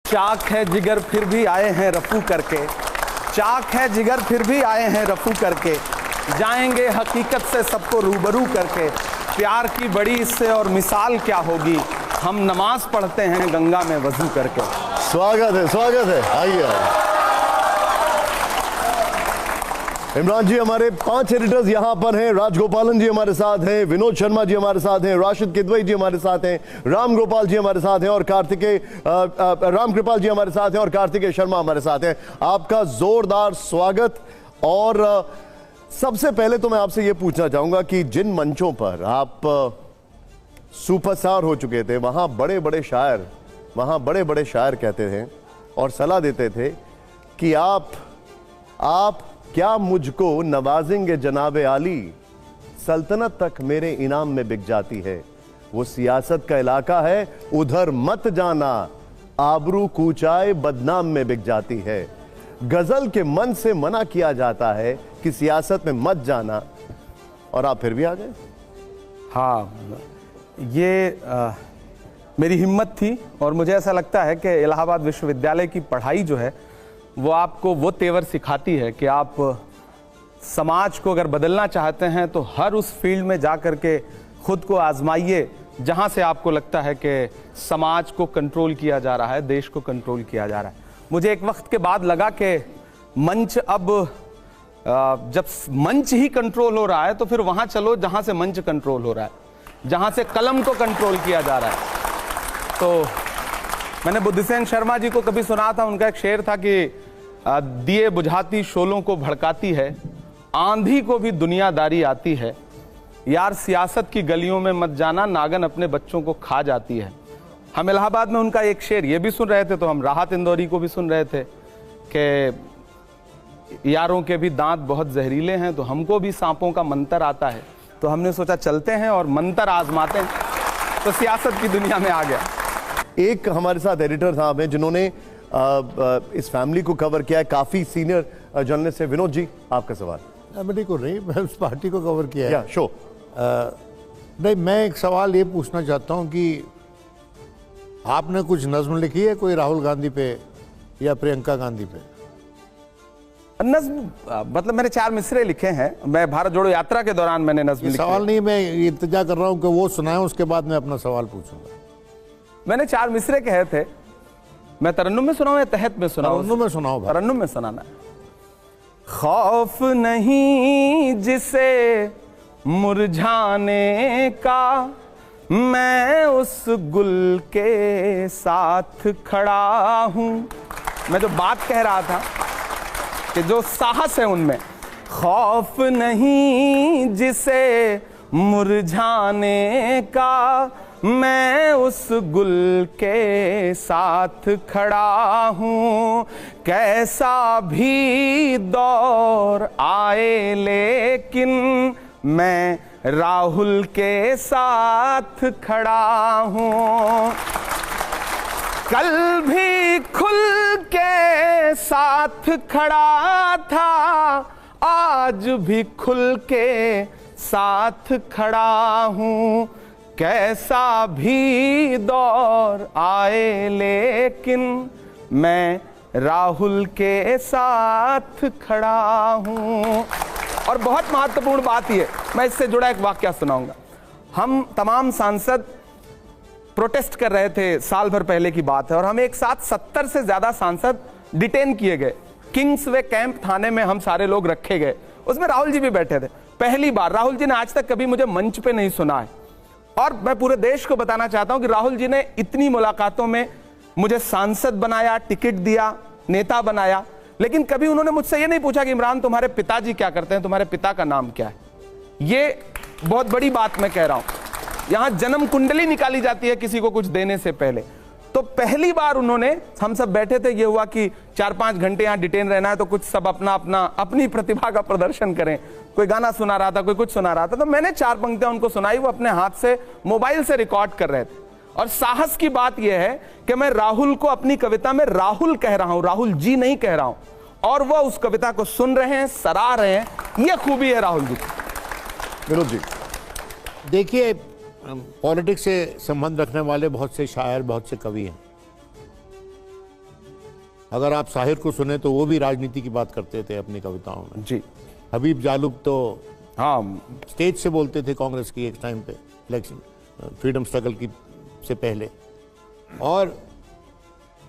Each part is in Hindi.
चाक है जिगर फिर भी आए हैं रफू करके, चाक है जिगर फिर भी आए हैं रफू करके, जाएंगे हकीकत से सबको रूबरू करके, प्यार की बड़ी इससे और मिसाल क्या होगी, हम नमाज पढ़ते हैं गंगा में वजू करके। स्वागत है, आइए। इमरान जी हमारे 5 एडिटर्स यहाँ पर हैं। राजगोपालन जी हमारे साथ हैं, विनोद शर्मा जी हमारे साथ हैं, राशिद किदवई जी हमारे साथ हैं, राम गोपाल जी हमारे साथ हैं और राम कृपाल जी हमारे साथ हैं और कार्तिकेय शर्मा हमारे साथ हैं। आपका जोरदार स्वागत। और सबसे पहले तो मैं आपसे ये पूछना चाहूंगा कि जिन मंचों पर आप सुपरस्टार हो चुके थे, वहां बड़े बड़े शायर कहते थे और सलाह देते थे कि आप क्या मुझको नवाजेंगे जनाबे आली, सल्तनत तक मेरे इनाम में बिक जाती है। वो सियासत का इलाका है, उधर मत जाना, आबरू कूचाए बदनाम में बिक जाती है। गजल के मन से मना किया जाता है कि सियासत में मत जाना, और आप फिर भी आ गए। हाँ, ये मेरी हिम्मत थी और मुझे ऐसा लगता है कि इलाहाबाद विश्वविद्यालय की पढ़ाई जो है वो आपको वो तेवर सिखाती है कि आप समाज को अगर बदलना चाहते हैं तो हर उस फील्ड में जा कर के खुद को आजमाइए जहां से आपको लगता है कि समाज को कंट्रोल किया जा रहा है, देश को कंट्रोल किया जा रहा है। मुझे एक वक्त के बाद लगा कि मंच अब जब मंच ही कंट्रोल हो रहा है तो फिर वहां चलो जहां से मंच कंट्रोल हो रहा है, जहां से कलम को कंट्रोल किया जा रहा है। तो मैंने बुद्धिसेन शर्मा जी को कभी सुना था, उनका एक शेर था कि दिए बुझाती शोलों को भड़काती है, आंधी को भी दुनियादारी आती है, यार सियासत की गलियों में मत जाना, नागन अपने बच्चों को खा जाती है। हम इलाहाबाद में उनका एक शेर ये भी सुन रहे थे तो हम राहत इंदौरी को भी सुन रहे थे कि यारों के भी दांत बहुत जहरीले हैं, तो हमको भी सांपों का मंतर आता है। तो हमने सोचा चलते हैं और मंतर आजमाते हैं, तो सियासत की दुनिया में आ गया। एक हमारे साथ एडिटर साहब हैं जिन्होंने इस फैमिली को कवर किया है, काफी सीनियर जर्नलिस्ट है। विनोद जी, आपका सवाल। फैमिली को नहीं, मैं उस पार्टी को कवर किया है। शो नहीं, मैं एक सवाल ये पूछना चाहता हूँ कि आपने कुछ नज्म लिखी है कोई राहुल गांधी पे या प्रियंका गांधी पे? नज्म मतलब मैंने 4 मिसरे लिखे हैं, मैं भारत जोड़ो यात्रा के दौरान मैंने नज्म लिखे। सवाल नहीं, मैं इंतजार कर रहा हूँ कि वो सुनाए, उसके बाद मैं अपना सवाल पूछूंगा। मैंने 4 मिसरे कहे थे। मैं तरन्नुम में सुनाऊं या तहत में सुनाऊं? तरन्नुम में सुनाओ। तरन्नुम में सुनाना। खौफ नहीं जिसे मुरझाने का, मैं उस गुल के साथ खड़ा हूं। मैं जो बात कह रहा था कि जो साहस है उनमें, खौफ नहीं जिसे मुरझाने का, मैं उस गुल के साथ खड़ा हूँ। कैसा भी दौर आए लेकिन मैं राहुल के साथ खड़ा हूँ। कल भी खुल के साथ खड़ा था, आज भी खुल के साथ खड़ा हूँ। कैसा भी दौर आए लेकिन मैं राहुल के साथ खड़ा हूं। और बहुत महत्वपूर्ण बात यह, मैं इससे जुड़ा एक वाकया सुनाऊंगा। हम तमाम सांसद प्रोटेस्ट कर रहे थे, साल भर पहले की बात है, और हम एक साथ 70 से ज्यादा सांसद डिटेन किए गए। किंग्सवे कैंप थाने में हम सारे लोग रखे गए, उसमें राहुल जी भी बैठे थे। पहली बार राहुल जी ने आज तक कभी मुझे मंच पे नहीं सुना है, और मैं पूरे देश को बताना चाहता हूं कि राहुल जी ने इतनी मुलाकातों में मुझे सांसद बनाया, टिकट दिया, नेता बनाया, लेकिन कभी उन्होंने मुझसे ये नहीं पूछा कि इमरान तुम्हारे पिताजी क्या करते हैं, तुम्हारे पिता का नाम क्या है। ये बहुत बड़ी बात मैं कह रहा हूं। यहां जन्म कुंडली निकाली जाती है किसी को कुछ देने से पहले। तो पहली बार उन्होंने, हम सब बैठे थे, ये हुआ कि 4-5 घंटे यहां डिटेन रहना है तो कुछ सब अपनी प्रतिभा का प्रदर्शन करें। कोई गाना सुना रहा था, कोई कुछ सुना रहा था, तो मैंने 4 पंक्तियां उनको सुनाई। वो अपने हाथ से मोबाइल से रिकॉर्ड कर रहे थे। और साहस की बात यह है कि मैं राहुल को अपनी कविता में राहुल कह रहा हूं, राहुल जी नहीं कह रहा हूं, और वो उस कविता को सुन रहे हैं, सराह रहे हैं। यह खूबी है राहुल जी की। विनोद जी, देखिए, पॉलिटिक्स से संबंध रखने वाले बहुत से शायर, बहुत से कवि हैं। अगर आप साहिर को सुने तो वो भी राजनीति की बात करते थे अपनी कविताओं में। जी। हबीब जालुब तो हाँ, स्टेज से बोलते थे कांग्रेस की एक टाइम पे, इलेक्शन फ्रीडम स्ट्रगल की से पहले। और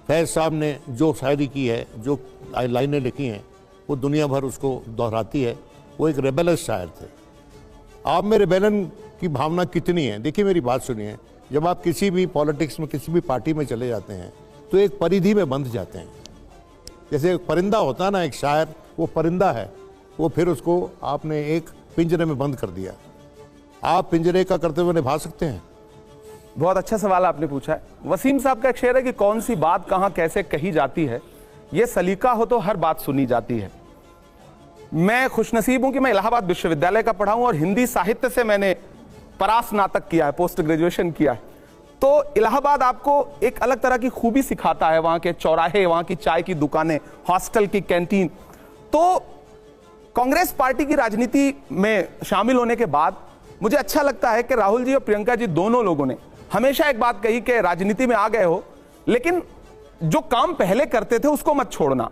फैज साहब ने जो शायरी की है, जो लाइनें लिखी हैं, वो दुनिया भर उसको दोहराती है। वो एक रेबेलस शायर थे। आप में रेबेलन की भावना कितनी है? देखिए मेरी बात सुनिए, जब आप किसी भी पॉलिटिक्स में, किसी भी पार्टी में चले जाते हैं तो एक परिधि में बंध जाते हैं। जैसे एक परिंदा होता है ना, एक शायर, वो परिंदा है, वो फिर उसको आपने एक पिंजरे में बंद कर दिया। आप पिंजरे का कर्तव्य निभा सकते हैं? बहुत अच्छा सवाल आपने पूछा है। वसीम साहब का एक शेर है कि कौन सी बात कहां कैसे कही जाती है, यह सलीका हो तो हर बात सुनी जाती है। मैं खुशनसीब हूं कि मैं इलाहाबाद विश्वविद्यालय का पढ़ा हूं और हिंदी साहित्य से मैंने परास्नातक किया है, पोस्ट ग्रेजुएशन किया है। तो इलाहाबाद आपको एक अलग तरह की खूबी सिखाता है, वहां के चौराहे, वहां की चाय की दुकानें, हॉस्टल की कैंटीन। तो कांग्रेस पार्टी की राजनीति में शामिल होने के बाद मुझे अच्छा लगता है कि राहुल जी और प्रियंका जी दोनों लोगों ने हमेशा एक बात कही कि राजनीति में आ गए हो, लेकिन जो काम पहले करते थे उसको मत छोड़ना।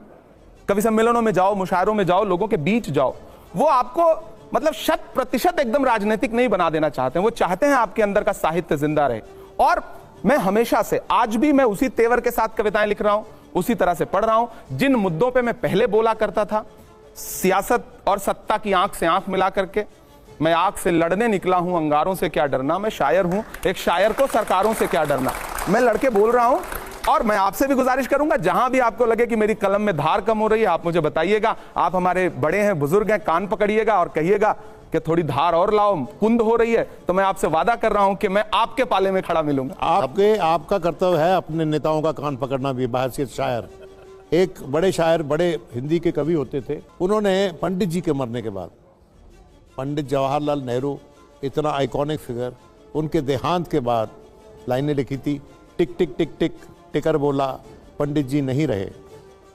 कवि सम्मेलनों में जाओ, मुशायरों में जाओ, लोगों के बीच जाओ। वो आपको मतलब 100% एकदम राजनीतिक नहीं बना देना चाहते हैं। वो चाहते हैं आपके अंदर का साहित्य जिंदा रहे। और मैं हमेशा से, आज भी मैं उसी तेवर के साथ कविताएं लिख रहा हूं, उसी तरह से पढ़ रहा हूं। जिन मुद्दों पे मैं पहले बोला करता था, सियासत और सत्ता की आंख से आंख मिला करके, मैं आग से लड़ने निकला हूं, अंगारों से क्या डरना। मैं शायर हूं, एक शायर को सरकारों से क्या डरना। मैं लड़के बोल रहा हूं। और मैं आपसे भी गुजारिश करूंगा, जहां भी आपको लगे कि मेरी कलम में धार कम हो रही है, आप मुझे बताइएगा। आप हमारे बड़े हैं, बुजुर्ग हैं, कान पकड़िएगा और कहिएगा कि थोड़ी धार और लाओ, कुंद हो रही है। तो मैं आपसे वादा कर रहा हूं कि मैं आपके पाले में खड़ा मिलूंगा। आपका कर्तव्य है अपने नेताओं का कान पकड़ना भी, बहैसियत शायर। एक बड़े शायर, बड़े हिंदी के कवि होते थे, उन्होंने पंडित जी के मरने के बाद, पंडित जवाहरलाल नेहरू, इतना आइकॉनिक फिगर, उनके देहांत के बाद लाइनें लिखी थी। टिक टिक टिक टिक टिकर बोला, पंडित जी नहीं रहे,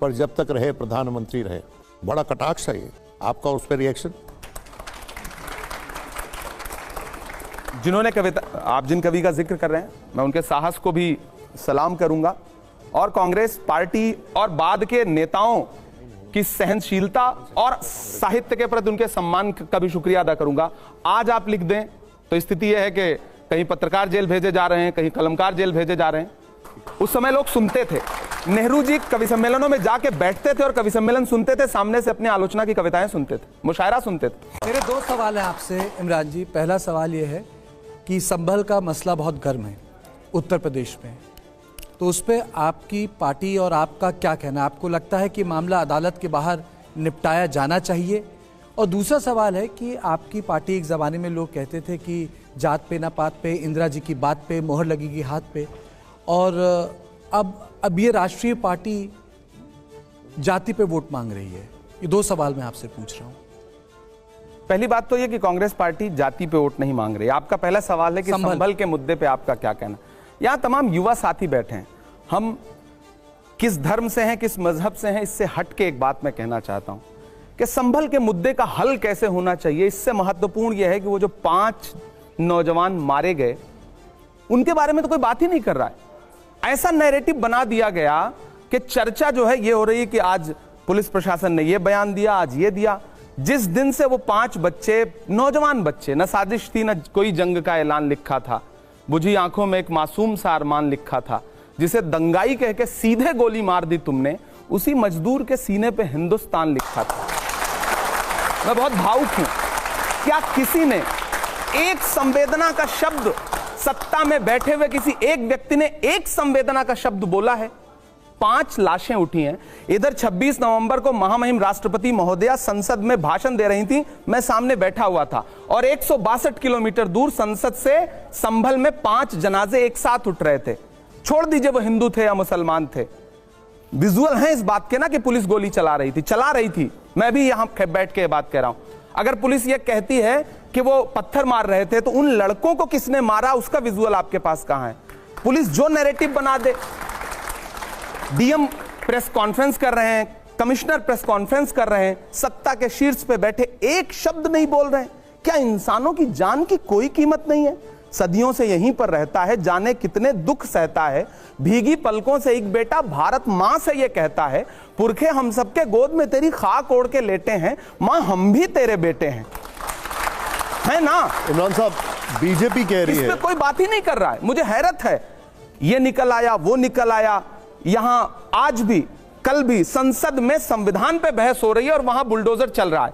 पर जब तक रहे प्रधानमंत्री रहे। बड़ा कटाक्ष है ये। आपका उस पर रिएक्शन? जिन्होंने कविता, आप जिन कवि का जिक्र कर रहे हैं, मैं उनके साहस को भी सलाम करूंगा और कांग्रेस पार्टी और बाद के नेताओं की सहनशीलता और साहित्य के प्रति उनके सम्मान का भी शुक्रिया अदा करूंगा। आज आप लिख दें तो स्थिति यह है कि कहीं पत्रकार जेल भेजे जा रहे हैं, कहीं कलमकार जेल भेजे जा रहे हैं। उस समय लोग सुनते थे। नेहरू जी कवि सम्मेलनों में जाके बैठते थे और कवि सम्मेलन सुनते थे, सामने से अपनी आलोचना की कविताएं सुनते थे, मुशायरा सुनते थे। मेरे दो सवाल हैं आपसे इमरान जी। पहला सवाल यह है कि संभल का मसला बहुत गर्म है उत्तर प्रदेश में, तो उस पर आपकी पार्टी और आपका क्या कहना है? आपको लगता है कि मामला अदालत के बाहर निपटाया जाना चाहिए? और दूसरा सवाल है कि आपकी पार्टी, एक ज़माने में लोग कहते थे कि जात पे ना पात पे, इंदिरा जी की बात पे मोहर लगेगी हाथ पे, और अब ये राष्ट्रीय पार्टी जाति पे वोट मांग रही है। ये दो सवाल मैं आपसे पूछ रहा हूँ। पहली बात तो ये कि कांग्रेस पार्टी जाति पे वोट नहीं मांग रही। आपका पहला सवाल है कि संभल के मुद्दे पे आपका क्या कहना। यहाँ तमाम युवा साथी बैठे हैं, हम किस धर्म से हैं, किस मजहब से हैं, इससे हट के एक बात मैं कहना चाहता हूं कि संभल के मुद्दे का हल कैसे होना चाहिए। इससे महत्वपूर्ण यह है कि वो जो 5 नौजवान मारे गए, उनके बारे में तो कोई बात ही नहीं कर रहा है। ऐसा नैरेटिव बना दिया गया कि चर्चा जो है ये हो रही है कि आज पुलिस प्रशासन ने ये बयान दिया, आज ये दिया। जिस दिन से वो 5 बच्चे, नौजवान बच्चे, न साजिश थी न कोई जंग का ऐलान लिखा था, बुझी आंखों में एक मासूम सा अरमान लिखा था, जिसे दंगाई कह के सीधे गोली मार दी तुमने, उसी मजदूर के सीने पे हिंदुस्तान लिखा था। मैं बहुत भावुक हूं। क्या किसी ने एक संवेदना का शब्द, सत्ता में बैठे हुए किसी एक व्यक्ति ने एक संवेदना का शब्द बोला है? 5 लाशें उठी हैं। इधर 26 नवंबर को महामहिम राष्ट्रपति महोदया संसद में भाषण दे रही थी, मैं सामने बैठा हुआ था, और 162 किलोमीटर दूर संसद से संभल में 5 जनाजे एक साथ उठ रहे थे। छोड़ दीजिए वो हिंदू थे या मुसलमान थे, विजुअल है इस बात के ना कि पुलिस गोली चला रही थी। मैं भी यहां बैठ के बात कह रहा हूं। अगर पुलिस ये कहती है कि वो पत्थर मार रहे थे, तो उन लड़कों को किसने मारा उसका विजुअल आपके पास कहां है? पुलिस जो नैरेटिव बना दे, डीएम प्रेस कॉन्फ्रेंस कर रहे हैं, कमिश्नर प्रेस कॉन्फ्रेंस कर रहे हैं, सत्ता के शीर्ष पे बैठे एक शब्द नहीं बोल रहे हैं। क्या इंसानों की जान की कोई कीमत नहीं है? सदियों से यहीं पर रहता है, जाने कितने दुख सहता है। भीगी पलकों से एक बेटा भारत मां से ये कहता है, पुरखे हम सबके गोद में तेरी खाक ओढ़ के लेटे हैं, मां हम भी तेरे बेटे हैं। है ना? इमरान साहब, बीजेपी कह रही इस है, पे कोई बात ही नहीं कर रहा है। मुझे हैरत है, ये निकल आया, वो निकल आया। यहां आज भी, कल भी संसद में संविधान पे बहस हो रही है और वहां बुलडोजर चल रहा है।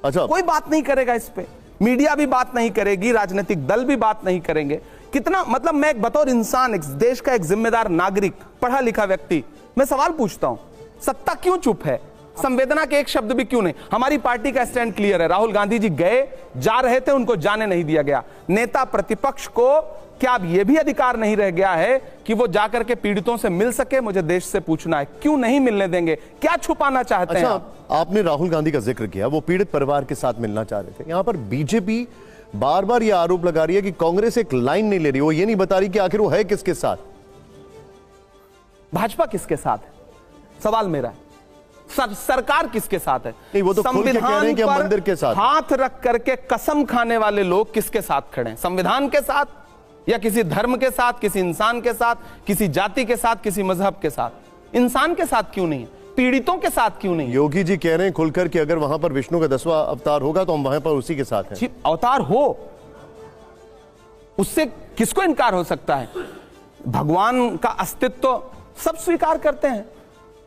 अच्छा, कोई बात नहीं करेगा इस पे, मीडिया भी बात नहीं करेगी, राजनीतिक दल भी बात नहीं करेंगे। कितना, मतलब मैं एक बतौर इंसान, एक देश का एक जिम्मेदार नागरिक, पढ़ा लिखा व्यक्ति, मैं सवाल पूछता हूं, सत्ता क्यों चुप है? संवेदना के एक शब्द भी क्यों नहीं? हमारी पार्टी का स्टैंड क्लियर है। राहुल गांधी जी गए, जा रहे थे, उनको जाने नहीं दिया गया। नेता प्रतिपक्ष को क्या अब यह भी अधिकार नहीं रह गया है कि वो जाकर के पीड़ितों से मिल सके? मुझे देश से पूछना है, क्यों नहीं मिलने देंगे? क्या छुपाना चाहते हैं? आपने राहुल गांधी का जिक्र किया, वो पीड़ित परिवार के साथ मिलना चाह रहे थे। यहां पर बीजेपी बार बार यह आरोप लगा रही है कि कांग्रेस एक लाइन नहीं ले रही, वो ये नहीं बता रही कि आखिर वो है किसके साथ। भाजपा किसके साथ है, सवाल मेरा है। सरकार किसके साथ है? नहीं, वो तो खुल के कह रहे हैं कि हम मंदिर के साथ। हाथ रख करके कसम खाने वाले लोग किसके साथ खड़े हैं? संविधान के साथ, या किसी धर्म के साथ, किसी इंसान के साथ, किसी जाति के साथ, किसी मजहब के साथ? इंसान के साथ क्यों नहीं? पीड़ितों के साथ क्यों नहीं? योगी जी कह रहे हैं खुलकर कि अगर वहां पर विष्णु का 10वां अवतार होगा तो हम वहां पर उसी के साथ हैं। अवतार हो, उससे किसको इनकार हो सकता है? भगवान का अस्तित्व सब स्वीकार करते हैं,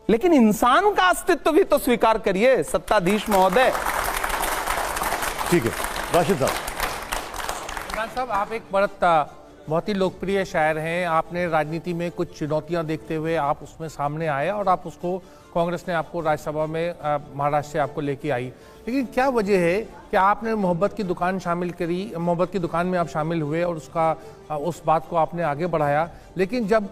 लेकिन इंसान का अस्तित्व भी तो स्वीकार करिए सत्ताधीश महोदय। ठीक है, राशिद साहब। इमरान साहब, आप एक बहुत ही लोकप्रिय शायर हैं। आपने राजनीति में कुछ चुनौतियां देखते हुए आप उसमें सामने आए और आप उसको, कांग्रेस ने आपको राज्यसभा में महाराष्ट्र से आपको लेके आई। लेकिन क्या वजह है कि आपने मोहब्बत की दुकान शामिल करी, मोहब्बत की दुकान में आप शामिल हुए और उस बात को आपने आगे बढ़ाया, लेकिन जब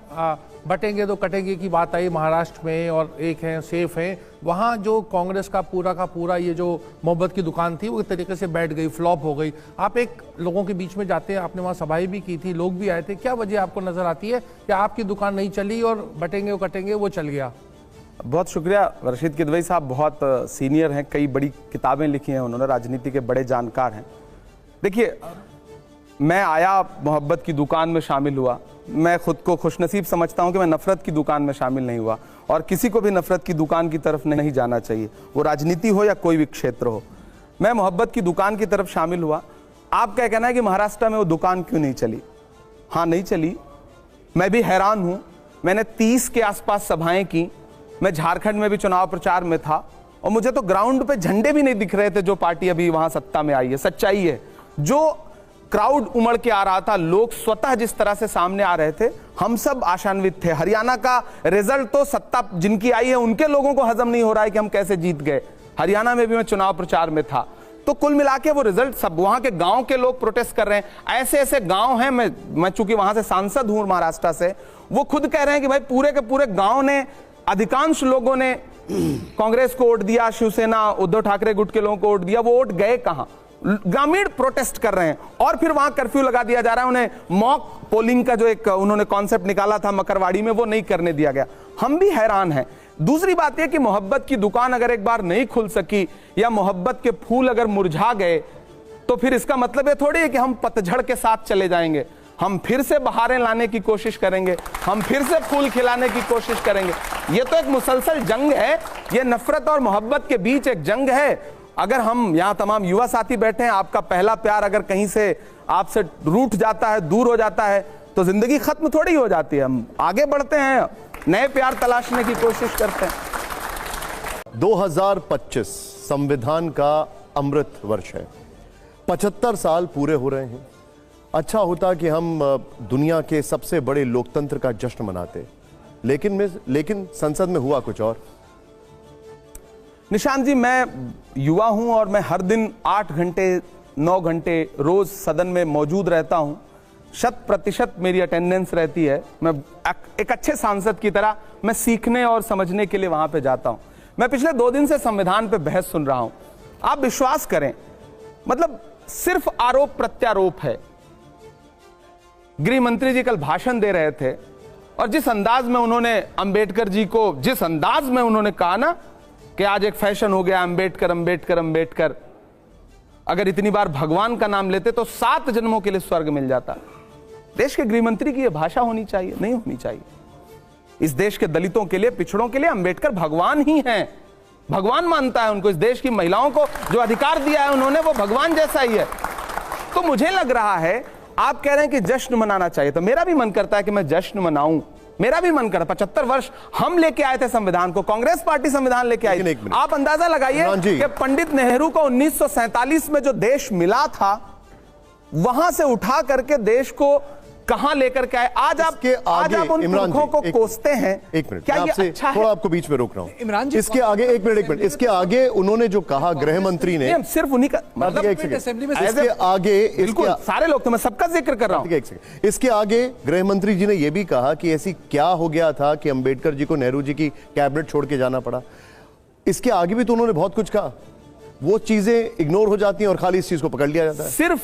बटेंगे तो कटेंगे की बात आई महाराष्ट्र में और एक है सेफ है, वहाँ जो कांग्रेस का पूरा ये जो मोहब्बत की दुकान थी वो एक तरीके से बैठ गई, फ्लॉप हो गई। आप एक लोगों के बीच में जाते हैं, आपने वहाँ सभाएं भी की थी, लोग भी आए थे, क्या वजह आपको नजर आती है कि आपकी दुकान नहीं चली और बटेंगे वो कटेंगे वो चल गया? बहुत शुक्रिया। रशीद किदवई साहब बहुत सीनियर हैं, कई बड़ी किताबें लिखी हैं उन्होंने, राजनीति के बड़े जानकार हैं। देखिए, मैं आया, मोहब्बत की दुकान में शामिल हुआ। मैं खुद को खुशनसीब समझता हूं कि मैं नफरत की दुकान में शामिल नहीं हुआ, और किसी को भी नफरत की दुकान की तरफ नहीं जाना चाहिए, वो राजनीति हो या कोई भी क्षेत्र हो। मैं मोहब्बत की दुकान की तरफ शामिल हुआ। आप क्या कहना है कि महाराष्ट्र में वो दुकान क्यों नहीं चली? हाँ, नहीं चली। मैं भी हैरान हूं। मैंने 30 के आसपास सभाएं की। मैं झारखंड में भी चुनाव प्रचार में था और मुझे तो ग्राउंड पे झंडे भी नहीं दिख रहे थे जो पार्टी अभी वहां सत्ता में आई है। सच्चाई है, जो क्राउड उमड़ के आ रहा था, लोग स्वतः जिस तरह से सामने आ रहे थे, हम सब आशान्वित थे। हरियाणा का रिजल्ट तो सत्ता जिनकी आई है उनके लोगों को हजम नहीं हो रहा है कि हम कैसे जीत गए। हरियाणा में भी मैं चुनाव प्रचार में था, तो कुल मिला के वो रिजल्ट, सब वहां के गांव के लोग प्रोटेस्ट कर रहे हैं। ऐसे ऐसे गांव हैं, मैं चूंकि वहां से सांसद हूं महाराष्ट्र से, वो खुद कह रहे हैं कि भाई पूरे के पूरे गांव ने, अधिकांश लोगों ने कांग्रेस को वोट दिया, शिवसेना उद्धव ठाकरे गुट के लोगों को वोट दिया, वो वोट गए कहां? ग्रामीण प्रोटेस्ट कर रहे हैं और फिर वहां कर्फ्यू लगा दिया जा रहा है। उन्हें मॉक पोलिंग का जो एक उन्होंने कॉन्सेप्ट निकाला था मकरवाड़ी में, वो नहीं करने दिया गया। हम भी हैरान हैं। दूसरी बात यह कि मोहब्बत की दुकान अगर एक बार नहीं खुल सकी या मोहब्बत के फूल अगर मुरझा गए, तो फिर इसका मतलब ये थोड़ी है कि हम पतझड़ के साथ चले जाएंगे। हम फिर से बहारें लाने की कोशिश करेंगे, हम फिर से फूल खिलाने की कोशिश करेंगे। ये तो एक मुसलसल जंग है, ये नफरत और मोहब्बत के बीच एक जंग है। अगर हम यहाँ तमाम युवा साथी बैठे हैं, आपका पहला प्यार अगर कहीं से आपसे रूठ जाता है, दूर हो जाता है, तो जिंदगी खत्म थोड़ी हो जाती है। हम आगे बढ़ते हैं, नए प्यार तलाशने की कोशिश करते हैं। 2025 संविधान का अमृत वर्ष है, 75 साल पूरे हो रहे हैं। अच्छा होता कि हम दुनिया के सबसे बड़े लोकतंत्र का जश्न मनाते, लेकिन संसद में हुआ कुछ और। निशांत जी, मैं युवा हूं और मैं हर दिन 8 घंटे 9 घंटे रोज सदन में मौजूद रहता हूं। 100% मेरी अटेंडेंस रहती है। मैं एक अच्छे सांसद की तरह मैं सीखने और समझने के लिए वहां पे जाता हूं। मैं पिछले 2 दिन से संविधान पे बहस सुन रहा हूं। आप विश्वास करें, मतलब सिर्फ आरोप प्रत्यारोप है। गृह मंत्री जी कल भाषण दे रहे थे और जिस अंदाज में उन्होंने अंबेडकर जी को, जिस अंदाज में उन्होंने कहा ना कि आज एक फैशन हो गया अंबेडकर अंबेडकर अंबेडकर, अगर इतनी बार भगवान का नाम लेते तो 7 जन्मों के लिए स्वर्ग मिल जाता। देश के गृह मंत्री की यह भाषा होनी चाहिए? नहीं होनी चाहिए। इस देश के दलितों के लिए, पिछड़ों के लिए अंबेडकर भगवान ही हैं। भगवान मानता है उनको। इस देश की महिलाओं को जो अधिकार दिया है उन्होंने, वो भगवान जैसा ही है। तो मुझे लग रहा है, आप कह रहे हैं कि जश्न मनाना चाहिए, तो मेरा भी मन करता है कि मैं जश्न मनाऊं। मेरा भी मन करता। 75 वर्ष हम लेके आए थे संविधान को, कांग्रेस पार्टी संविधान लेके आई थी। आप अंदाजा लगाइए कि पंडित नेहरू को 1947 में जो देश मिला था, वहां से उठा करके देश को कहां लेकर के आए। आज आप उन पुरखों को कोसते हैं। एक मिनट, क्या ये अच्छा है? थोड़ा आपको बीच में रोक रहा हूं। इमरान जी, इसके आगे एक मिनट, इसके आगे उन्होंने जो कहा गृह मंत्री ने, सिर्फ उन्हीं का मतलब, असेंबली में इसके आगे बिल्कुल सारे लोग, तो मैं सबका जिक्र कर रहा हूं। इसके आगे गृह मंत्री जी ने यह भी कहा कि ऐसी क्या हो गया था कि अंबेडकर जी को नेहरू जी की कैबिनेट छोड़ के जाना पड़ा। इसके आगे भी तो उन्होंने बहुत कुछ कहा। वो चीजें इग्नोर हो जाती हैं और खाली इस चीज को पकड़ लिया जाता है। सिर्फ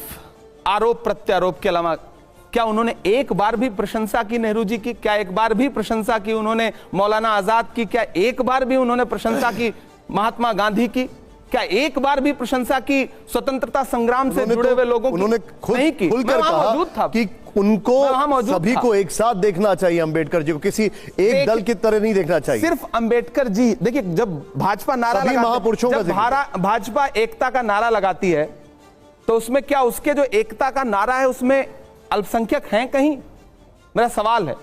आरोप प्रत्यारोप के अलावा क्या उन्होंने एक बार भी प्रशंसा की नेहरू जी की? क्या एक बार भी प्रशंसा की उन्होंने मौलाना आजाद की? क्या एक बार भी उन्होंने प्रशंसा की महात्मा गांधी की? क्या एक बार भी प्रशंसा की स्वतंत्रता संग्राम से जुड़े हुए लोगों की? उन्होंने नहीं की। खुलकर कहा कि उनको सभी को एक साथ देखना चाहिए, अंबेडकर जी को किसी एक दल की तरह नहीं देखना चाहिए। सिर्फ अंबेडकर जी, देखिए, जब भाजपा नारा महापुरुषों का भाजपा एकता का नारा लगाती है, तो उसमें क्या उसके जो एकता का नारा है उसमें अल्पसंख्यक हैं कहीं? मेरा सवाल है।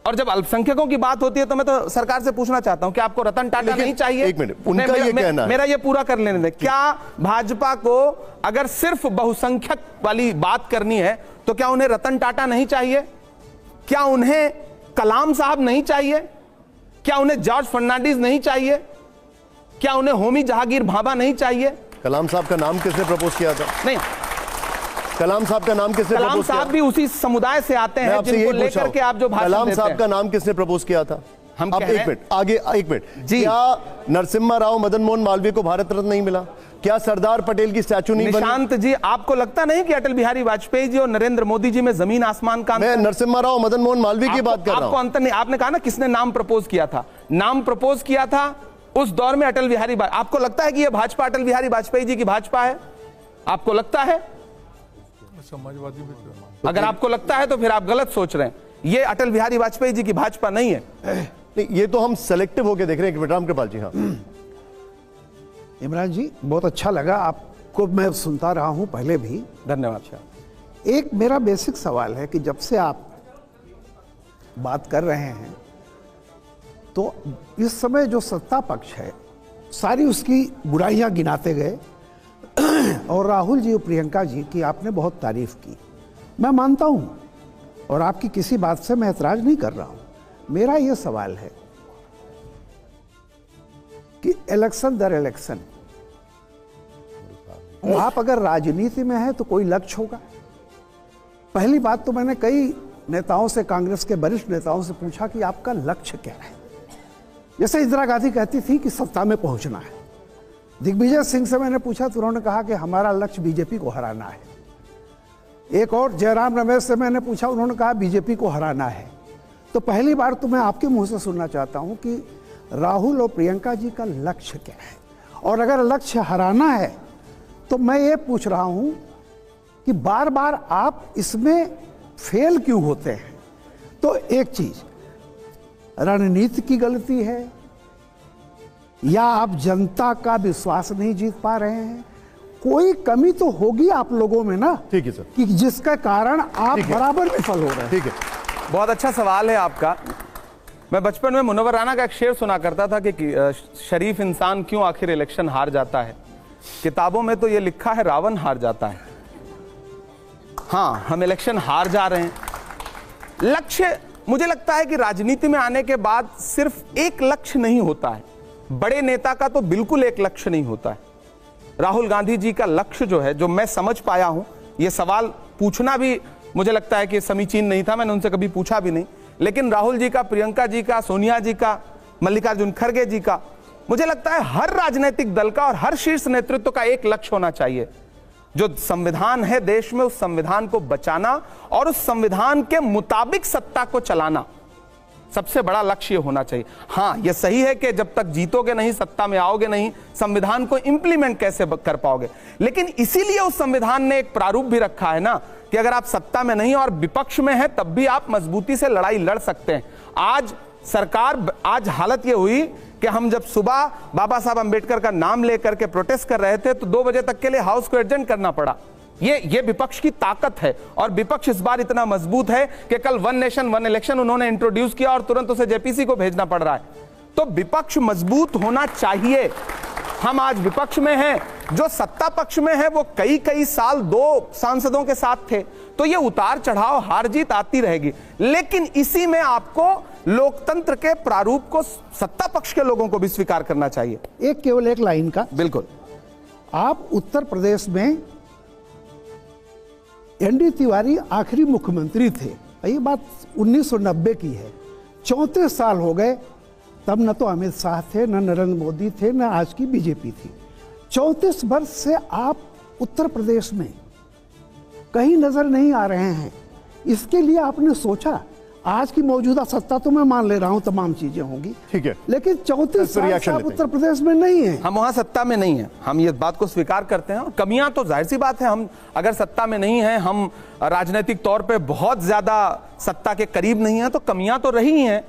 और जब अल्पसंख्यकों की बात होती है तो मैं तो सरकार से पूछना चाहता हूं कि आपको रतन टाटा नहीं चाहिए? एक मिनट, उनका ये कहना है। मेरा ये पूरा कर लेने दें। क्या भाजपा को अगर सिर्फ बहुसंख्यक वाली बात करनी है तो क्या उन्हें रतन टाटा नहीं चाहिए? क्या उन्हें कलाम साहब नहीं चाहिए? क्या उन्हें जॉर्ज फर्नांडिस नहीं चाहिए? क्या उन्हें होमी जहांगीर भाभा नहीं चाहिए? कलाम साहब का नाम किसने प्रपोज किया था? नहीं, कलाम साहब का नाम किसने प्रपोज किया? कलाम साहब भी उसी समुदाय से आते हैं जिनको लेकर के आप जो भाषण देते हैं। कलाम साहब का नाम किसने प्रपोज किया था? हम अब एक मिनट आगे, एक मिनट जी। क्या नरसिम्हा राव मदन मोहन मालवीय को भारत रत्न नहीं मिला? क्या सरदार पटेल की स्टैचू नहीं बनी? निशांत जी, आपको लगता नहीं कि अटल बिहारी वाजपेयी जी और नरेंद्र मोदी जी में जमीन आसमान का? मैं नरसिम्हा राव मदन मोहन मालवीय की बात कर रहा हूं। आपको अंतर नहीं। आपने कहा ना किसने नाम प्रपोज किया था? नाम प्रपोज किया था उस दौर में अटल बिहारी। आपको लगता है कि यह भाजपा अटल बिहारी वाजपेयी जी की भाजपा है? आपको लगता है? समाजवादी में तो अगर आपको लगता है तो फिर आप गलत सोच रहे हैं। ये अटल बिहारी वाजपेयी जी की भाजपा नहीं है। नहीं, ये तो हम सेलेक्टिव होके देख रहे हैं। राम कृपाल जी। हाँ इमरान जी, बहुत अच्छा लगा आपको, मैं सुनता रहा हूं पहले भी। धन्यवाद। एक मेरा बेसिक सवाल है कि जब से आप बात कर रहे हैं तो इस समय जो सत्ता पक्ष है सारी उसकी बुराइयां गिनाते गए और राहुल जी और प्रियंका जी की आपने बहुत तारीफ की। मैं मानता हूं और आपकी किसी बात से मैं ऐतराज नहीं कर रहा हूं। मेरा यह सवाल है कि इलेक्शन दर इलेक्शन आप अगर राजनीति में हैं तो कोई लक्ष्य होगा। पहली बात तो मैंने कई नेताओं से, कांग्रेस के वरिष्ठ नेताओं से पूछा कि आपका लक्ष्य क्या है। जैसे इंदिरा गांधी कहती थी कि सत्ता में पहुंचना है। दिग्विजय सिंह से मैंने पूछा तो उन्होंने कहा कि हमारा लक्ष्य बीजेपी को हराना है। एक और जयराम रमेश से मैंने पूछा, उन्होंने कहा बीजेपी को हराना है। तो पहली बार तो मैं आपके मुंह से सुनना चाहता हूं कि राहुल और प्रियंका जी का लक्ष्य क्या है, और अगर लक्ष्य हराना है तो मैं ये पूछ रहा हूं कि बार बार आप इसमें फेल क्यों होते हैं? तो एक चीज रणनीति की गलती है या आप जनता का विश्वास नहीं जीत पा रहे हैं? कोई कमी तो होगी आप लोगों में ना। ठीक है सर, कि जिसका कारण आप बराबर विफल हो रहे हैं। ठीक है, बहुत अच्छा सवाल है आपका। मैं बचपन में मुनव्वर राना का एक शेर सुना करता था कि शरीफ इंसान क्यों आखिर इलेक्शन हार जाता है। किताबों में तो ये लिखा है रावण हार जाता है। हाँ, हम इलेक्शन हार जा रहे हैं। लक्ष्य, मुझे लगता है कि राजनीति में आने के बाद सिर्फ एक लक्ष्य नहीं होता है। बड़े नेता का तो बिल्कुल एक लक्ष्य नहीं होता है। राहुल गांधी जी का लक्ष्य जो है, जो मैं समझ पाया हूं, यह सवाल पूछना भी मुझे लगता है कि समीचीन नहीं था, मैंने उनसे कभी पूछा भी नहीं, लेकिन राहुल जी का, प्रियंका जी का, सोनिया जी का, मल्लिकार्जुन खड़गे जी का, मुझे लगता है हर राजनीतिक दल का और हर शीर्ष नेतृत्व का एक लक्ष्य होना चाहिए। जो संविधान है देश में, उस संविधान को बचाना और उस संविधान के मुताबिक सत्ता को चलाना। सबसे बड़ा लक्ष्य ये होना चाहिए। हाँ, ये सही है कि जब तक जीतोगे नहीं, सत्ता में आओगे नहीं, संविधान को इंप्लीमेंट कैसे कर पाओगे। लेकिन इसीलिए उस संविधान ने एक प्रारूप भी रखा है ना कि अगर आप सत्ता में नहीं और विपक्ष में है तब भी आप मजबूती से लड़ाई लड़ सकते हैं। आज हालत ये हुई कि हम जब सुबह बाबा साहब अंबेडकर का नाम लेकर के प्रोटेस्ट कर रहे थे तो 2 बजे तक के लिए हाउस को एडजर्न करना पड़ा। ये विपक्ष की ताकत है और विपक्ष इस बार इतना मजबूत है कि कल 1 नेशन 1 इलेक्शन उन्होंने इंट्रोड्यूस किया और तुरंत उसे जेपीसी को भेजना पड़ रहा है। तो विपक्ष मजबूत होना चाहिए। हम आज विपक्ष में हैं, जो सत्ता पक्ष में है वो कई साल 2 सांसदों के साथ थे, तो ये उतार चढ़ाव हार जीत आती रहेगी। लेकिन इसी में आपको लोकतंत्र के प्रारूप को सत्ता पक्ष के लोगों को भी स्वीकार करना चाहिए। केवल एक लाइन का, बिल्कुल, आप उत्तर प्रदेश में एनडी तिवारी आखिरी मुख्यमंत्री थे, ये बात 1990 की है। 34 साल हो गए, तब न तो अमित शाह थे, न नरेंद्र मोदी थे, न आज की बीजेपी थी। 34 वर्ष से आप उत्तर प्रदेश में कहीं नजर नहीं आ रहे हैं। इसके लिए आपने सोचा, आज की मौजूदा सत्ता तो मैं मान ले रहा हूं तमाम चीजें होंगी, ठीक है, लेकिन 34 साल से आप उत्तर प्रदेश में नहीं है। हम वहां सत्ता में नहीं है, हम ये बात को स्वीकार करते हैं। और कमियां तो जाहिर सी बात है, हम अगर सत्ता में नहीं है, हम राजनीतिक तौर पे बहुत ज्यादा सत्ता के करीब नहीं है, तो कमियां तो रही हैं,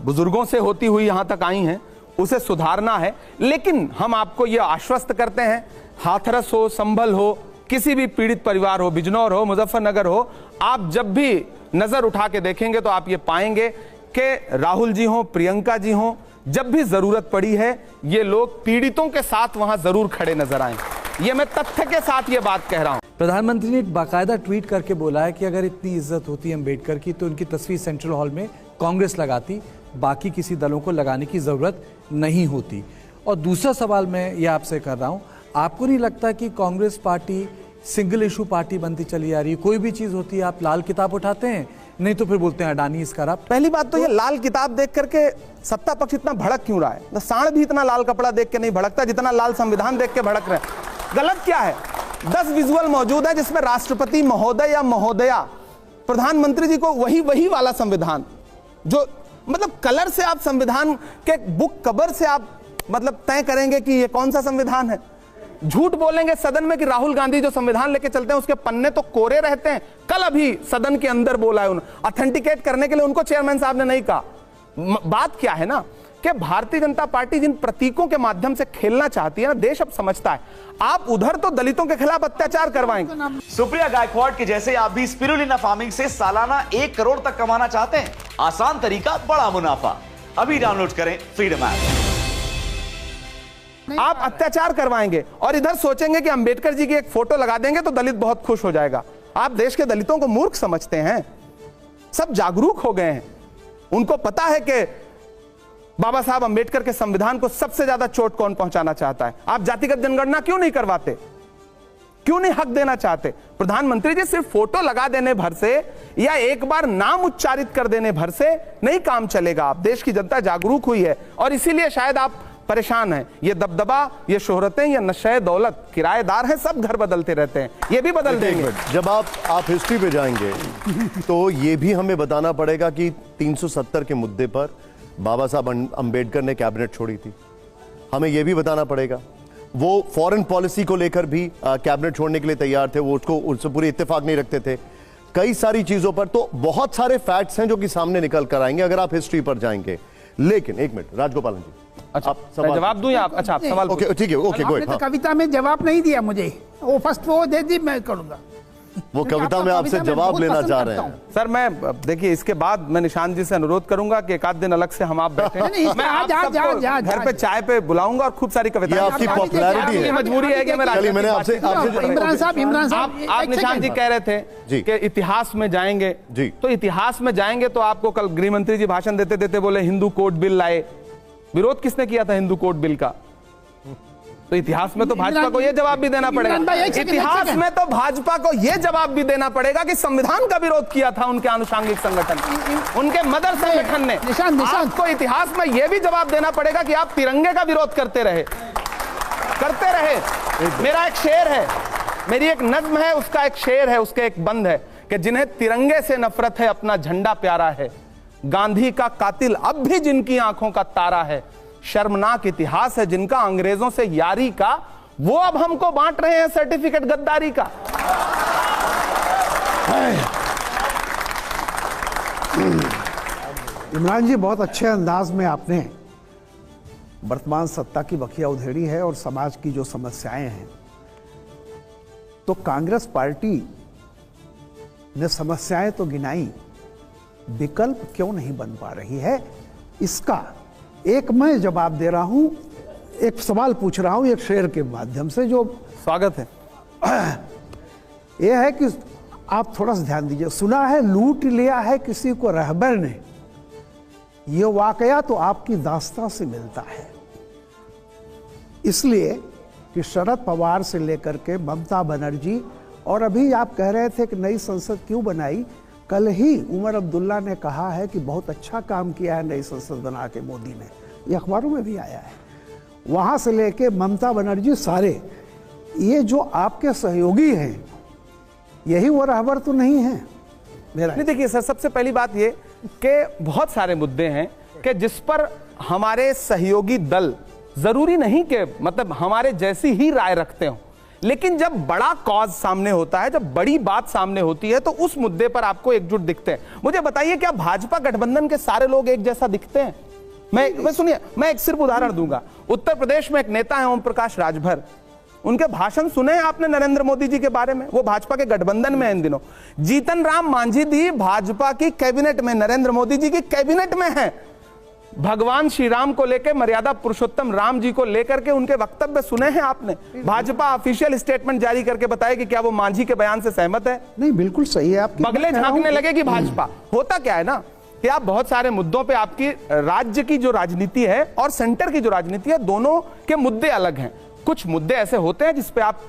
बुजुर्गों से होती हुई यहां तक आई हैं, उसे सुधारना है। लेकिन हम आपको यह आश्वस्त करते हैं, हाथरस हो, संभल हो, किसी भी पीड़ित परिवार हो, बिजनौर हो, मुजफ्फरनगर हो, आप जब भी नजर उठा के देखेंगे तो आप ये पाएंगे कि राहुल जी हो, प्रियंका जी हो, जब भी जरूरत पड़ी है ये लोग पीड़ितों के साथ वहां जरूर खड़े नजर आए। ये मैं तथ्य के साथ ये बात कह रहा हूं। प्रधानमंत्री ने एक बाकायदा ट्वीट करके बोला है कि अगर इतनी इज्जत होती अम्बेडकर की तो उनकी तस्वीर सेंट्रल हॉल में कांग्रेस लगाती, बाकी किसी दलों को लगाने की जरूरत नहीं होती। और दूसरा सवाल मैं ये आपसे कर रहा हूं, आपको नहीं लगता कि Congress party single issue party बनती चली आ रही है? कोई भी चीज होती है आप लाल किताब उठाते हैं, नहीं तो फिर बोलते हैं अडानी इसका रहा। पहली बात तो ये लाल किताब देख करके सत्ता पक्ष इतना भड़क क्यों रहा है? तो सांड भी इतना लाल कपड़ा देख के नहीं भड़कता जितना लाल संविधान देख के भड़क रहे हैं। गलत क्या है? 10 विजुअल मौजूद है जिसमें राष्ट्रपति महोदय या महोदया, प्रधानमंत्री जी को वही वाला संविधान, जो मतलब कलर से आप संविधान के बुक कवर से आप मतलब तय करेंगे कि ये कौन सा संविधान है। झूठ बोलेंगे सदन में कि राहुल गांधी जो संविधान लेके चलते हैं उसके पन्ने तो कोरे रहते हैं। कल अभी सदन के अंदर बोला है, ऑथेंटिकेट करने के लिए उनको चेयरमैन साहब ने नहीं कहा। बात क्या है ना कि भारतीय जनता पार्टी जिन प्रतीकों के माध्यम से खेलना चाहती है ना, देश अब समझता है। आप उधर तो दलितों के खिलाफ अत्याचार करवाएंगे। सुप्रिया गायकवाड़ के जैसे आप भी स्पिरुलिना फार्मिंग से सालाना 1 करोड़ तक कमाना चाहते हैं? आसान तरीका, बड़ा मुनाफा। अभी डाउनलोड करें फ्रीडम ऐप। आप अत्याचार करवाएंगे और इधर सोचेंगे कि अंबेडकर जी की एक फोटो लगा देंगे तो दलित बहुत खुश हो जाएगा। आप देश के दलितों को मूर्ख समझते हैं। सब जागरूक हो गए हैं, उनको पता है कि बाबा साहब अंबेडकर के संविधान को सबसे ज्यादा चोट कौन पहुंचाना चाहता है। आप जातिगत जनगणना क्यों नहीं करवाते? क्यों नहीं हक देना चाहते? प्रधानमंत्री जी सिर्फ फोटो लगा देने भर से या एक बार नाम उच्चारित कर देने भर से नहीं काम चलेगा। आप देश की जनता जागरूक हुई है और इसीलिए शायद आप परेशान हैं। ये दबदबा, ये शोहरतें, ये नशे दौलत, किराएदार हैं, सब घर बदलते रहते हैं, ये भी बदल देंगे। जब आप हिस्ट्री पे जाएंगे तो ये भी हमें बताना पड़ेगा कि 370 के मुद्दे पर बाबा साहब अंबेडकर ने कैबिनेट छोड़ी थी। हमें यह भी बताना पड़ेगा वो फॉरेन पॉलिसी को लेकर भी कैबिनेट छोड़ने के लिए तैयार थे, वो उससे पूरी इत्तेफाक नहीं रखते थे। कई सारी चीजों पर तो बहुत सारे फैक्ट्स हैं जो कि सामने निकल कर आएंगे अगर आप हिस्ट्री पर जाएंगे। लेकिन एक मिनट, राजगोपालन जी, अच्छा मैं जवाब दूं या आप? अच्छा आप सवाल, ओके ठीक है, ओके गो तो कविता में जवाब नहीं दिया मुझे, वो फर्स्ट वो दे दी, मैं करूंगा। वो कविता में आपसे जवाब लेना चाह रहे हैं सर। मैं देखिए इसके बाद मैं निशांत जी से अनुरोध करूंगा कि एक आध दिन अलग से हम आप बैठे, मैं आप सबको घर पे चाय पे बुलाऊंगा और खूब सारी कविताएं। आपकी पॉपुलैरिटी है, मजबूरी है कि मैंने आपसे इमरान साहब आप निशांत जी कह रहे थे कि इतिहास में जाएंगे जी, तो इतिहास में जाएंगे तो आपको कल गृह मंत्री जी भाषण देते देते बोले हिंदू कोड बिल लाए। विरोध किसने किया था हिंदू कोड बिल का? तो इतिहास में तो भाजपा को यह जवाब भी देना पड़ेगा, इतिहास में तो भाजपा को यह जवाब भी देना पड़ेगा कि संविधान का विरोध किया था उनके आनुषंगिक संगठन, उनके मदर संगठन ने। आपको इतिहास में यह भी जवाब देना पड़ेगा कि आप तिरंगे का विरोध करते रहे। मेरा एक शेर है, मेरी एक नज्म है, उसका एक शेर है, उसके एक बंद है कि जिन्हें तिरंगे से नफरत है अपना झंडा प्यारा है, गांधी का कातिल अब भी जिनकी आंखों का तारा है, शर्मनाक इतिहास है जिनका अंग्रेजों से यारी का, वो अब हमको बांट रहे हैं सर्टिफिकेट गद्दारी का। इमरान जी, बहुत अच्छे अंदाज में आपने वर्तमान सत्ता की बखिया उधेड़ी है और समाज की जो समस्याएं हैं, तो कांग्रेस पार्टी ने समस्याएं तो गिनाई, विकल्प क्यों नहीं बन पा रही है, इसका एक मैं जवाब दे रहा हूं, एक सवाल पूछ रहा हूं एक शेर के माध्यम से, जो स्वागत है। यह है कि आप थोड़ा सा ध्यान दीजिए। सुना है लूट लिया है किसी को रहबर ने, यह वाकया तो आपकी दास्तां से मिलता है। इसलिए कि शरद पवार से लेकर के ममता बनर्जी, और अभी आप कह रहे थे कि नई संसद क्यों बनाई, कल ही उमर अब्दुल्ला ने कहा है कि बहुत अच्छा काम किया है नई संसद बना के मोदी ने, ये अखबारों में भी आया है। वहां से लेके ममता बनर्जी सारे, ये जो आपके सहयोगी हैं, यही वो रहबर तो नहीं है मेरा। नहीं, देखिए सर, सबसे पहली बात ये कि बहुत सारे मुद्दे हैं कि जिस पर हमारे सहयोगी दल जरूरी नहीं कि मतलब हमारे जैसी ही राय रखते हो, लेकिन जब बड़ा कॉज सामने होता है, जब बड़ी बात सामने होती है, तो उस मुद्दे पर आपको एकजुट दिखते हैं। मुझे बताइए, क्या भाजपा गठबंधन के सारे लोग एक जैसा दिखते हैं? मैं सुनिए, मैं एक सिर्फ उदाहरण दूंगा। उत्तर प्रदेश में एक नेता है ओम प्रकाश राजभर, उनके भाषण सुने हैं आपने नरेंद्र मोदी जी के बारे में? वो भाजपा के गठबंधन में इन दिनों। जीतन राम मांझी दी भाजपा की कैबिनेट में, नरेंद्र मोदी जी की कैबिनेट में है। भगवान श्री राम को लेकर, मर्यादा पुरुषोत्तम राम जी को लेकर के उनके वक्तव्य सुने हैं आपने? भाजपा ऑफिशियल स्टेटमेंट जारी करके बताए कि क्या वो मांझी के बयान से सहमत है? नहीं, बिल्कुल सही है। आप बगले झांकने लगेगी भाजपा। होता क्या है ना कि आप बहुत सारे मुद्दों पे, आपकी राज्य की जो राजनीति है और सेंटर की जो राजनीति है, दोनों के मुद्दे अलग हैं। कुछ मुद्दे ऐसे होते हैं जिसपे आप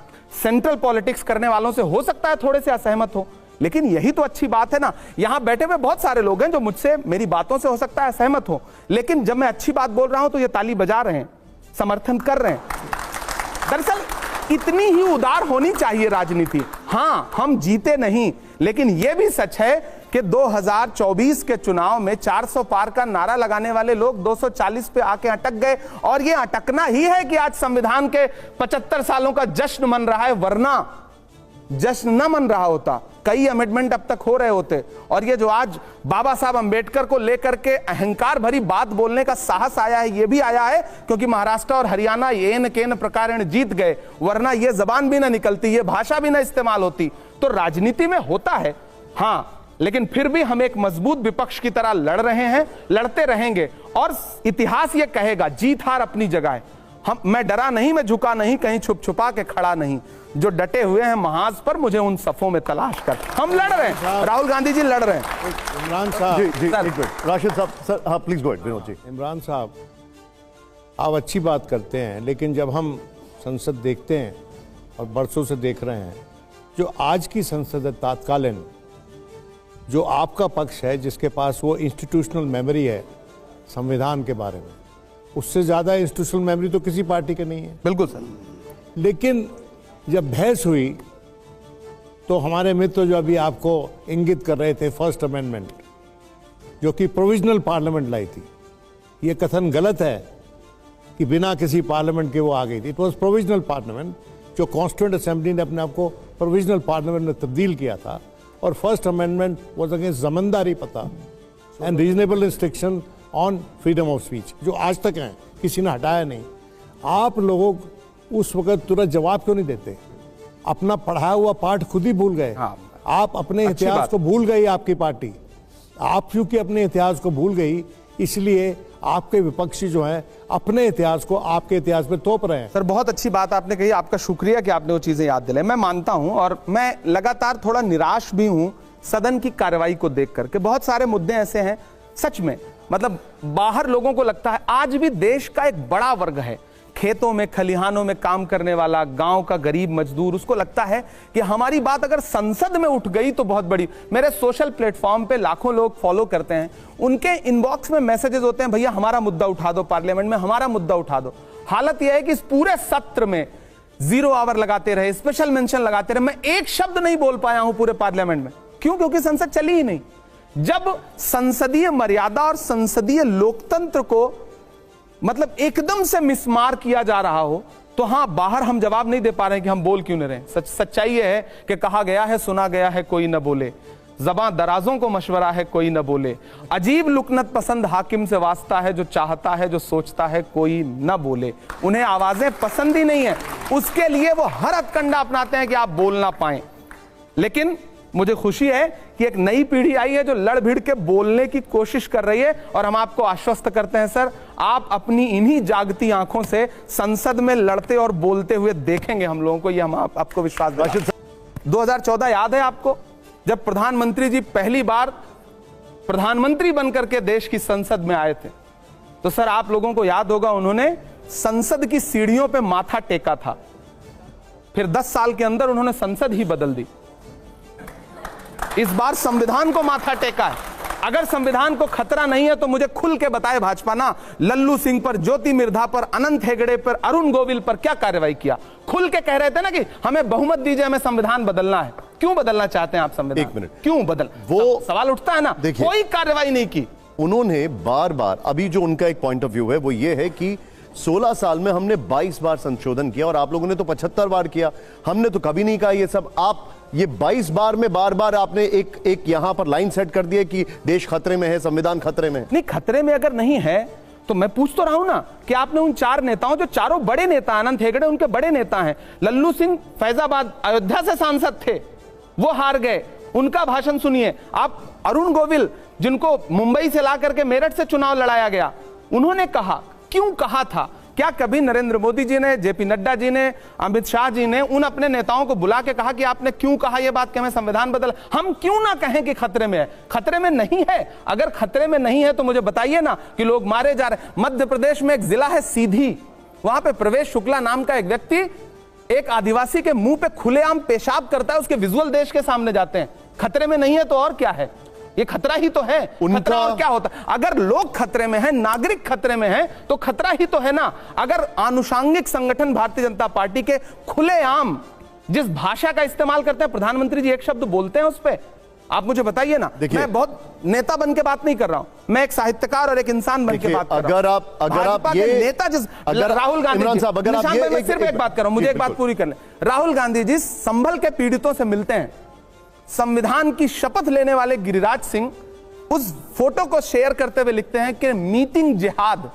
सेंट्रल पॉलिटिक्स करने वालों से हो सकता है थोड़े से असहमत हो, लेकिन यही तो अच्छी बात है ना। यहां बैठे हुए बहुत सारे लोग हैं जो मुझसे, मेरी बातों से हो सकता है असहमत हो, लेकिन जब मैं अच्छी बात बोल रहा हूं तो ये ताली बजा रहे हैं, समर्थन कर रहे हैं। दरअसल इतनी ही उदार होनी चाहिए राजनीति। हां, हम जीते नहीं, लेकिन यह भी सच है कि 2024 के चुनाव में 400 पार का नारा लगाने वाले लोग 240 पे आके अटक गए, और ये अटकना ही है कि आज संविधान के 75 सालों का जश्न मन रहा है, वरना जश्न न मन रहा होता, कई अमेंडमेंट अब तक हो रहे होते। और ये जो आज बाबा साहब अंबेडकर को लेकर के अहंकार भरी बात बोलने का साहस आया है, ये भी आया है क्योंकि महाराष्ट्र और हरियाणा येन केन प्रकारेण जीत गए, वरना ये जबान भी ना निकलती, ये भाषा भी ना इस्तेमाल होती। तो राजनीति में होता है, हां, लेकिन फिर भी हम एक मजबूत विपक्ष की तरह लड़ रहे हैं, लड़ते रहेंगे, और इतिहास ये कहेगा जीत हार अपनी जगह है। मैं डरा नहीं, मैं झुका नहीं, कहीं छुप छुपा के खड़ा नहीं। जो डटे हुए हैं महाज पर, मुझे उन सफों में तलाश कर। हम लड़ रहे हैं, राहुल गांधी जी लड़ रहे हैं। इमरान साहब, जी, राशिद साहब, सर, हाँ please go ahead, Vinod ji. Imran साहब, आप अच्छी बात करते हैं, लेकिन जब हम संसद देखते हैं, और बरसों से देख रहे हैं, जो आज की संसद है तात्कालीन, जो आपका पक्ष है जिसके पास वो इंस्टीट्यूशनल मेमोरी है संविधान के बारे में, उससे ज्यादा इंस्टीट्यूशनल मेमोरी तो किसी पार्टी के नहीं है। बिल्कुल सर। लेकिन जब बहस हुई तो हमारे मित्र जो अभी आपको इंगित कर रहे थे, फर्स्ट अमेंडमेंट जो कि प्रोविजनल पार्लियामेंट लाई थी, ये कथन गलत है कि बिना किसी पार्लियामेंट के वो आ गई थी। इट वॉज प्रोविजनल पार्लियामेंट, जो कॉन्स्टिट्यूएंट असेंबली ने अपने आप को प्रोविजनल पार्लियामेंट में तब्दील किया था। और फर्स्ट अमेंडमेंट वॉज अगेंस्ट जमींदारी पता and reasonable restriction on freedom of speech, जो आज तक हैं, किसी ने हटाया नहीं। आप लोगों उस वक्त तुरंत जवाब क्यों नहीं देते? अपना पढ़ाया हुआ पाठ खुद ही भूल गए। हाँ, आप अपने इतिहास को भूल गई, आपकी पार्टी, आप क्योंकि अपने इतिहास को भूल गई, इसलिए आपके विपक्षी जो हैं अपने इतिहास को आपके इतिहास में थोप रहे हैं। सर, बहुत अच्छी बात आपने कही, आपका शुक्रिया कि आपने वो चीजें याद दिलाई। मैं मानता हूं, और मैं लगातार थोड़ा निराश भी हूं सदन की कार्रवाई को देख करके। बहुत सारे मुद्दे ऐसे हैं, सच में, मतलब बाहर लोगों को लगता है आज भी देश का एक बड़ा वर्ग है, खेतों में खलिहानों में काम करने वाला, गांव का गरीब मजदूर, उसको लगता है कि हमारी बात अगर संसद में उठ गई तो बहुत बड़ी। मेरे सोशल प्लेटफॉर्म पे लाखों लोग फॉलो करते हैं, उनके इनबॉक्स में मैसेजेस होते हैं, भैया हमारा मुद्दा उठा दो पार्लियामेंट में, हमारा मुद्दा उठा दो। हालत यह है कि इस पूरे सत्र में 0 आवर लगाते रहे, स्पेशल मेंशन लगाते रहे, मैं एक शब्द नहीं बोल पाया हूं पूरे पार्लियामेंट में। क्यों? क्योंकि संसद चली ही नहीं। जब संसदीय मर्यादा और संसदीय लोकतंत्र को मतलब एकदम से मिसमार किया जा रहा हो, तो हां, बाहर हम जवाब नहीं दे पा रहे हैं कि हम बोल क्यों नहीं रहे। सच्चाई यह है कि कहा गया है, सुना गया है, कोई न बोले। ज़बां दराजों को मशवरा है, कोई न बोले। अजीब लुकनत पसंद हाकिम से वास्ता है, जो चाहता है, जो सोचता है, कोई न बोले। उन्हें आवाजें पसंद ही नहीं है, उसके लिए वो हर हथकंडा अपनाते हैं कि आप बोल ना पाएं। लेकिन मुझे खुशी है कि एक नई पीढ़ी आई है जो लड़ भिड़ के बोलने की कोशिश कर रही है, और हम आपको आश्वस्त करते हैं सर, आप अपनी इन्हीं जागती आंखों से संसद में लड़ते और बोलते हुए देखेंगे हम लोगों को। ये हम आपको विश्वास दिलाते हैं। 2014 याद है आपको, जब प्रधानमंत्री जी पहली बार प्रधानमंत्री बनकर के देश की संसद में आए थे, तो सर आप लोगों को याद होगा, उन्होंने संसद की सीढ़ियों पे माथा टेका था। फिर 10 साल के अंदर उन्होंने संसद ही बदल दी। इस बार संविधान को माथा टेका है। अगर संविधान को खतरा नहीं है तो मुझे खुल के बताए भाजपा ना, लल्लू सिंह पर, ज्योति मिर्धा पर, अनंत हेगड़े पर, अरुण गोविल पर क्या कार्रवाई किया? खुल के कह रहे थे ना कि हमें बहुमत दीजिए, हमें संविधान बदलना है। क्यों बदलना चाहते हैं आप संविधान? एक मिनट, क्यों बदल, वो सवाल उठता है ना। कोई कार्रवाई नहीं की उन्होंने। बार बार अभी जो उनका एक पॉइंट ऑफ व्यू है वो ये है कि 16 साल में हमने 22 बार संशोधन किया और आप लोगों ने तो 75 बार किया, हमने तो कभी नहीं कहा ये सब। आप ये 22 बार में बार बार आपने एक यहां पर लाइन सेट कर दी है कि देश खतरे में है, संविधान खतरे में। नहीं, खतरे में अगर नहीं है तो मैं पूछ तो रहा हूं ना कि आपने उन 4 नेताओं, जो चारों बड़े नेता, अनंत हेगड़े उनके बड़े नेता हैं, लल्लू सिंह फैजाबाद अयोध्या से सांसद थे, वो हार गए, उनका भाषण सुनिए आप। अरुण गोविल, जिनको मुंबई से ला करके मेरठ से चुनाव लड़ाया गया, उन्होंने कहा, क्यों कहा था? क्या कभी नरेंद्र मोदी जी ने, जेपी नड्डा जी ने, अमित शाह जी ने उन अपने नेताओं को बुला के कहा कि आपने क्यों कहा यह बात कि हमें संविधान बदल? हम क्यों ना कहें कि खतरे में है? खतरे में नहीं है। अगर खतरे में नहीं है तो मुझे बताइए ना कि लोग मारे जा रहे हैं। मध्य प्रदेश में एक जिला है सीधी, वहां पे प्रवेश शुक्ला नाम का एक व्यक्ति एक आदिवासी के मुंह पे खुलेआम पेशाब करता है, उसके विजुअल देश के सामने जाते हैं। खतरे में नहीं है तो और क्या है? ये खतरा ही तो है। खतरा और क्या होता है? अगर लोग खतरे में हैं, नागरिक खतरे में हैं, तो खतरा ही तो है ना। अगर आनुषंगिक संगठन भारतीय जनता पार्टी के खुलेआम जिस भाषा का इस्तेमाल करते हैं, प्रधानमंत्री जी एक शब्द बोलते हैं उस पे, आप मुझे बताइए ना। मैं बहुत नेता बन के बात नहीं कर रहा हूं, मैं एक साहित्यकार और एक इंसान बन के बात कर रहा हूं। अगर आप ये नेता, जिस राहुल गांधी जी, सिर्फ एक बात कर रहा हूं, मुझे एक बात पूरी कर ले। राहुल गांधी जी संभल के पीड़ितों से मिलते हैं, संविधान की शपथ लेने वाले गिरिराज सिंह उस फोटो को शेयर करते हुए लिखते हैं कि मीटिंग जिहाद।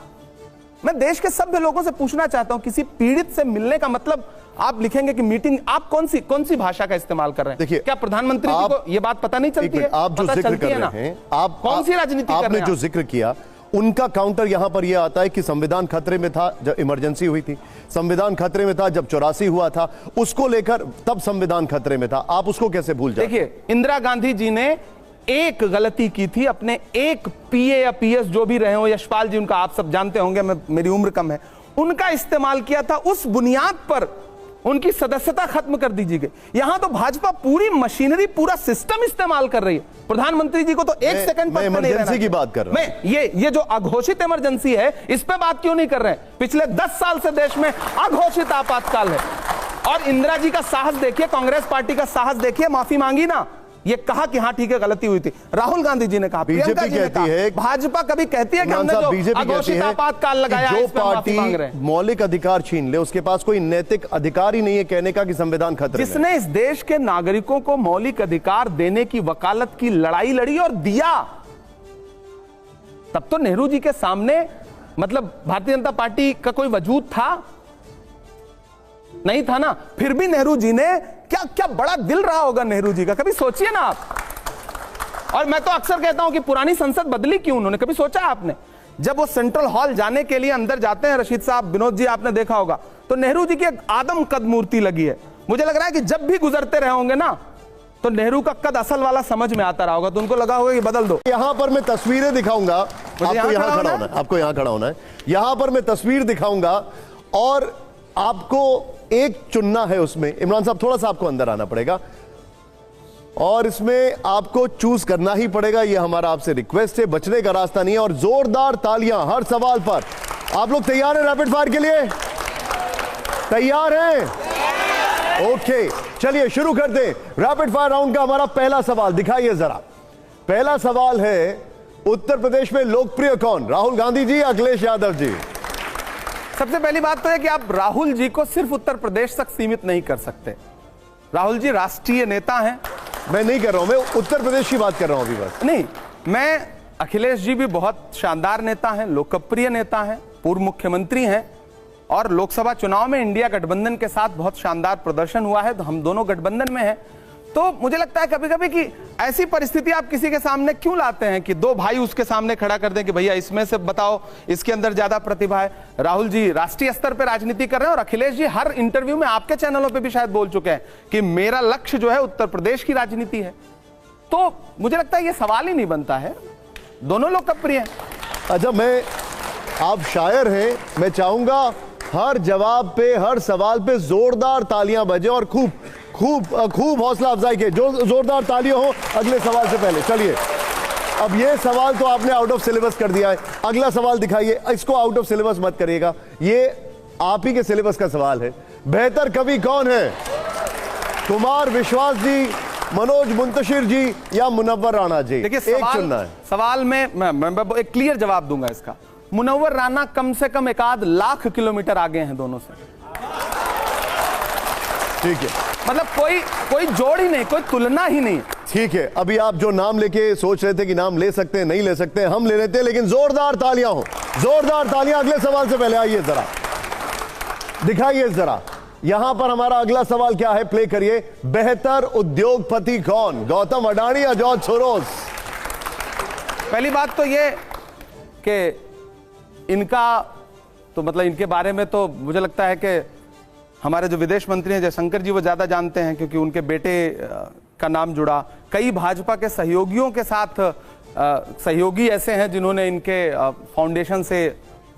मैं देश के सभ्य लोगों से पूछना चाहता हूं, किसी पीड़ित से मिलने का मतलब आप लिखेंगे कि मीटिंग? आप कौन सी भाषा का इस्तेमाल कर रहे हैं? देखिए, क्या प्रधानमंत्री जी को यह बात पता नहीं चलती है? आप जो जिक्र कर रहे हैं, आप कौन सी राजनीति कर रहे हैं? आपने जो जिक्र किया, उनका काउंटर यहां पर यह आता है कि संविधान खतरे में था जब इमरजेंसी हुई थी, संविधान खतरे में था जब 84 हुआ था, उसको लेकर तब संविधान खतरे में था। आप उसको कैसे भूल जाते? देखिए, इंदिरा गांधी जी ने एक गलती की थी, अपने एक पीए या पीएस जो भी रहे हो, यशपाल जी उनका आप सब जानते होंगे, मेरी उम्र कम है, उनका इस्तेमाल किया था, उस बुनियाद पर उनकी सदस्यता खत्म कर दीजिए गई। यहां तो भाजपा पूरी मशीनरी, पूरा सिस्टम इस्तेमाल कर रही है। प्रधानमंत्री जी को तो एक सेकंड पर इमरजेंसी की बात कर रहा हूं। मैं ये जो अघोषित इमरजेंसी है, इस पे बात क्यों नहीं कर रहे हैं? पिछले 10 साल से देश में अघोषित आपातकाल है। और इंदिरा जी का साहस देखिए, कांग्रेस पार्टी का साहस देखिए, माफी मांगी ना, ये कहा कि हाँ ठीक है गलती हुई थी। राहुल गांधी जी ने कहा, बीजेपी कहती है, भाजपा कभी कहती है कि हमने जो अघोषित आपातकाल लगाया है, जो पार्टी मौलिक अधिकार छीन ले, उसके पास कोई नैतिक अधिकार ही नहीं है कहने का कि संविधान खतरे में। जिसने इस देश के नागरिकों को मौलिक अधिकार देने की वकालत की लड़ाई लड़ी और दिया, तब तो नेहरू जी के सामने मतलब भारतीय जनता पार्टी का कोई वजूद था नहीं था ना। फिर भी नेहरू जी ने क्या बड़ा दिल रहा होगा नेहरू जी का, कभी सोचिए ना आप। और मैं तो अक्सर कहता हूं कि पुरानी संसद बदली क्यों उन्होंने, कभी सोचा आपने? जब वो सेंट्रल हॉल जाने के लिए अंदर जाते हैं, रशीद साहब, विनोद जी, आपने देखा होगा, तो नेहरू जी की एक आदम कद मूर्ति लगी है। मुझे लग रहा है कि जब भी गुजरते रहे होंगे ना, तो नेहरू का कद असल वाला समझ में आता रहा होगा, तो उनको लगा होगा कि बदल दो। यहां पर मैं तस्वीरें दिखाऊंगा, आपको यहां खड़ा होना है, आपको यहां खड़ा होना है। यहां पर मैं तस्वीर दिखाऊंगा और आपको एक चुनना है उसमें। इमरान साहब थोड़ा सा आपको अंदर आना पड़ेगा और इसमें आपको चूज करना ही पड़ेगा। यह हमारा आपसे रिक्वेस्ट है, बचने का रास्ता नहीं है। और जोरदार तालियां हर सवाल पर। आप लोग तैयार हैं रैपिड फायर के लिए? तैयार हैं? ओके, चलिए शुरू करते हैं रैपिड फायर राउंड का। हमारा पहला सवाल दिखाइए जरा। पहला सवाल है, उत्तर प्रदेश में लोकप्रिय कौन, राहुल गांधी जी या अखिलेश यादव जी? सबसे पहली बात तो है कि आप राहुल जी को सिर्फ उत्तर प्रदेश तक सीमित नहीं कर सकते। राहुल जी राष्ट्रीय नेता हैं। मैं नहीं कर रहा हूं, मैं उत्तर प्रदेश की बात कर रहा हूं अभी बस। नहीं, मैं अखिलेश जी भी बहुत शानदार नेता हैं, लोकप्रिय नेता हैं, पूर्व मुख्यमंत्री हैं और लोकसभा चुनाव में इंडिया गठबंधन के साथ बहुत शानदार प्रदर्शन हुआ है, तो हम दोनों गठबंधन में हैं। तो मुझे लगता है कभी कभी कि ऐसी परिस्थिति आप किसी के सामने क्यों लाते हैं कि दो भाई उसके सामने खड़ा कर दें कि भैया इसमें से बताओ इसके अंदर ज्यादा प्रतिभा है। राहुल जी राष्ट्रीय स्तर पर राजनीति कर रहे हैं और अखिलेश जी हर इंटरव्यू में आपके चैनलों पे भी शायद बोल चुके हैं कि मेरा लक्ष्य जो है उत्तर प्रदेश की राजनीति है। तो मुझे लगता है ये सवाल ही नहीं बनता है, दोनों लोकप्रिय हैं। अच्छा, आप शायर हैं, मैं चाहूंगा हर जवाब पे, हर सवाल पे जोरदार तालियां बजे और खूब खूब खूब हौसला अफजाई के जो जोरदार तालियां हो अगले सवाल से पहले। चलिए, अब ये सवाल तो आपने आउट ऑफ सिलेबस कर दिया है, अगला सवाल दिखाइए। इसको आउट ऑफ सिलेबस मत करिएगा, ये आप ही के सिलेबस का सवाल है। बेहतर कवि कौन है, कुमार विश्वास जी, मनोज मुंतशिर जी या मुनव्वर राणा जी? देखिए, एक चुनना है। सवाल में मैं एक क्लियर जवाब दूंगा इसका। मुनव्वर राणा कम से कम 1 लाख किलोमीटर आगे हैं दोनों से। ठीक है, मतलब कोई जोड़ ही नहीं, कोई तुलना ही नहीं। ठीक है, अभी आप जो नाम लेके सोच रहे थे कि नाम ले सकते हैं, नहीं ले सकते, हम ले लेते हैं, लेकिन जोरदार तालियां हो, जोरदार तालियां। अगले सवाल से पहले आइए जरा, दिखाइए जरा, यहां पर हमारा अगला सवाल क्या है, प्ले करिए। बेहतर उद्योगपति कौन, गौतम अडानी या जॉर्ज सोरोस? पहली बात तो ये कि इनका तो मतलब इनके बारे में तो मुझे लगता है कि हमारे जो विदेश मंत्री हैं जयशंकर जी वो ज्यादा जानते हैं, क्योंकि उनके बेटे का नाम जुड़ा। कई भाजपा के सहयोगियों के साथ सहयोगी ऐसे हैं जिन्होंने इनके फाउंडेशन से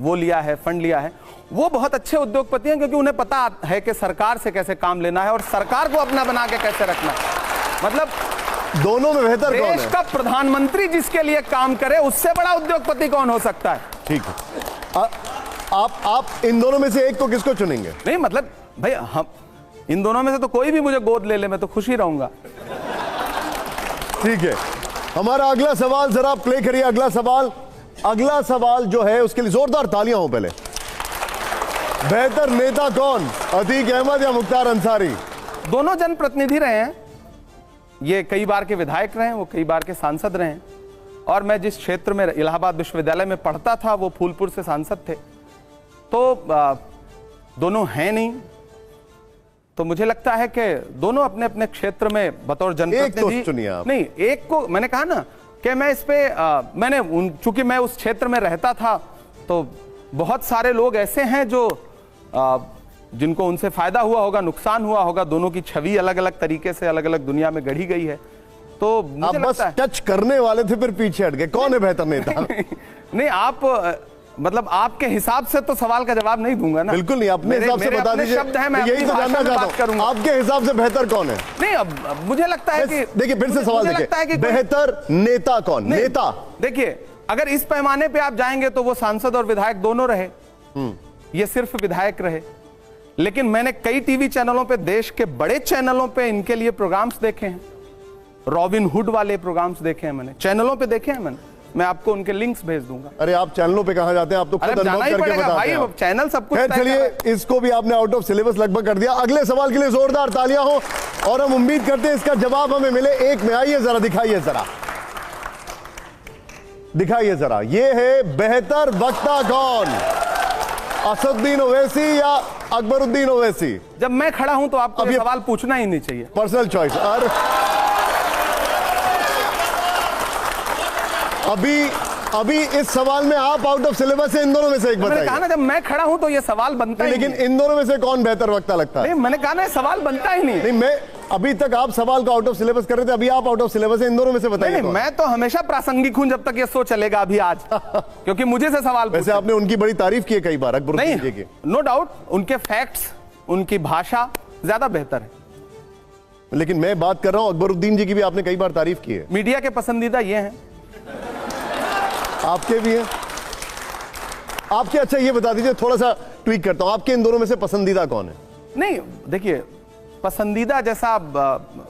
वो लिया है, फंड लिया है। वो बहुत अच्छे उद्योगपति हैं क्योंकि उन्हें पता है कि सरकार से कैसे काम लेना है और सरकार को अपना बना के कैसे रखना है। मतलब दोनों में बेहतर कौन है? देश का प्रधानमंत्री जिसके लिए काम करे उससे बड़ा उद्योगपति कौन हो सकता है? ठीक है, आप इन दोनों में से एक को किसको चुनेंगे? नहीं मतलब भाई, हम इन दोनों में से तो कोई भी मुझे गोद ले ले, मैं तो खुश ही रहूंगा। ठीक है, हमारा अगला सवाल जरा प्ले करिए। अगला सवाल जो है उसके लिए जोरदार तालियां हो पहले। बेहतर नेता कौन, अतीक अहमद या मुख्तार अंसारी? दोनों जनप्रतिनिधि रहे हैं, ये कई बार के विधायक रहे हैं, वो कई बार के सांसद रहे हैं और मैं जिस क्षेत्र में इलाहाबाद विश्वविद्यालय में पढ़ता था वो फूलपुर से सांसद थे। तो दोनों हैं नहीं, तो मुझे लगता है कि दोनों अपने अपने क्षेत्र में बतौर जनप्रतिनिधि नहीं, एक को मैंने कहा ना कि मैं इस पे मैंने चूंकि मैं उस क्षेत्र में रहता था तो बहुत सारे लोग ऐसे हैं जो जिनको उनसे फायदा हुआ होगा, नुकसान हुआ होगा। दोनों की छवि अलग अलग तरीके से अलग अलग दुनिया में गढ़ी गई है। तो मुझे आप बस टच करने वाले थे फिर पीछे हट गए। कौन है बेहतर नेता? नहीं, आप मतलब आपके हिसाब से तो सवाल का जवाब नहीं दूंगा ना। बिल्कुल नहीं, अपने हिसाब से बता दीजिए। शब्द है, मैं यही तो जानना चाहता हूं, आपके हिसाब से बेहतर कौन है? नहीं, अब मुझे लगता है कि देखिए फिर से सवाल देखिए, बेहतर नेता कौन? नेता देखिए, अगर इस पैमाने पे आप जाएंगे तो वो सांसद और विधायक दोनों रहे, ये सिर्फ विधायक रहे। लेकिन मैंने कई टीवी चैनलों पे, देश के बड़े चैनलों पे इनके लिए प्रोग्राम्स देखे हैं, रॉबिन हुड वाले प्रोग्राम्स देखे हैं मैंने, चैनलों पे देखे हैं मैंने। मैं आपको उनके लिंक्स भेज दूंगा। अरे आप चैनलों पे कहां जाते हैं, आप तो खुद अनुभव करके बताते हैं। चैनल सब कुछ। चलिए, इसको भी आपने आउट ऑफ सिलेबस लगभग कर दिया। अगले सवाल के लिए जोरदार तालियां हो और हम उम्मीद करते हैं इसका जवाब हमें मिले। एक में आइए जरा, दिखाइए जरा, दिखाइए जरा, ये है बेहतर वक्ता कौन, असदुद्दीन ओवैसी या अकबरुद्दीन ओवैसी? जब मैं खड़ा हूं तो आपको ये सवाल पूछना ही नहीं चाहिए, पर्सनल चॉइस। और अभी इस सवाल में आप आउट ऑफ सिलेबस है, इन दोनों में से एक बताइए। मैंने कहा ना, जब मैं खड़ा हूं तो ये सवाल बनता ही लेकिन इन दोनों में से कौन बेहतर वक्ता लगता है? नहीं, मैंने कहा ना, सवाल बनता ही नहीं। मैं अभी तक आप सवाल को आउट ऑफ सिलेबस कर रहे थे, अभी आप आउट ऑफ सिलेबस है, इन दोनों में से बताइए। नहीं, मैं तो हमेशा प्रासंगिक हूं जब तक ये शो चलेगा, अभी आज क्योंकि मुझे से सवाल। वैसे आपने उनकी बड़ी तारीफ की है कई बार, अकबरुद्दीन जी की। नो डाउट, उनके फैक्ट्स, उनकी भाषा ज्यादा बेहतर है। लेकिन मैं बात कर रहा हूं, अकबरुद्दीन जी की भी आपने कई बार तारीफ की है। मीडिया के पसंदीदा ये हैं, आपके भी हैं आपके। अच्छा ये बता दीजिए, थोड़ा सा ट्वीट करता हूं, आपके इन दोनों में से पसंदीदा कौन है? नहीं देखिए, पसंदीदा जैसा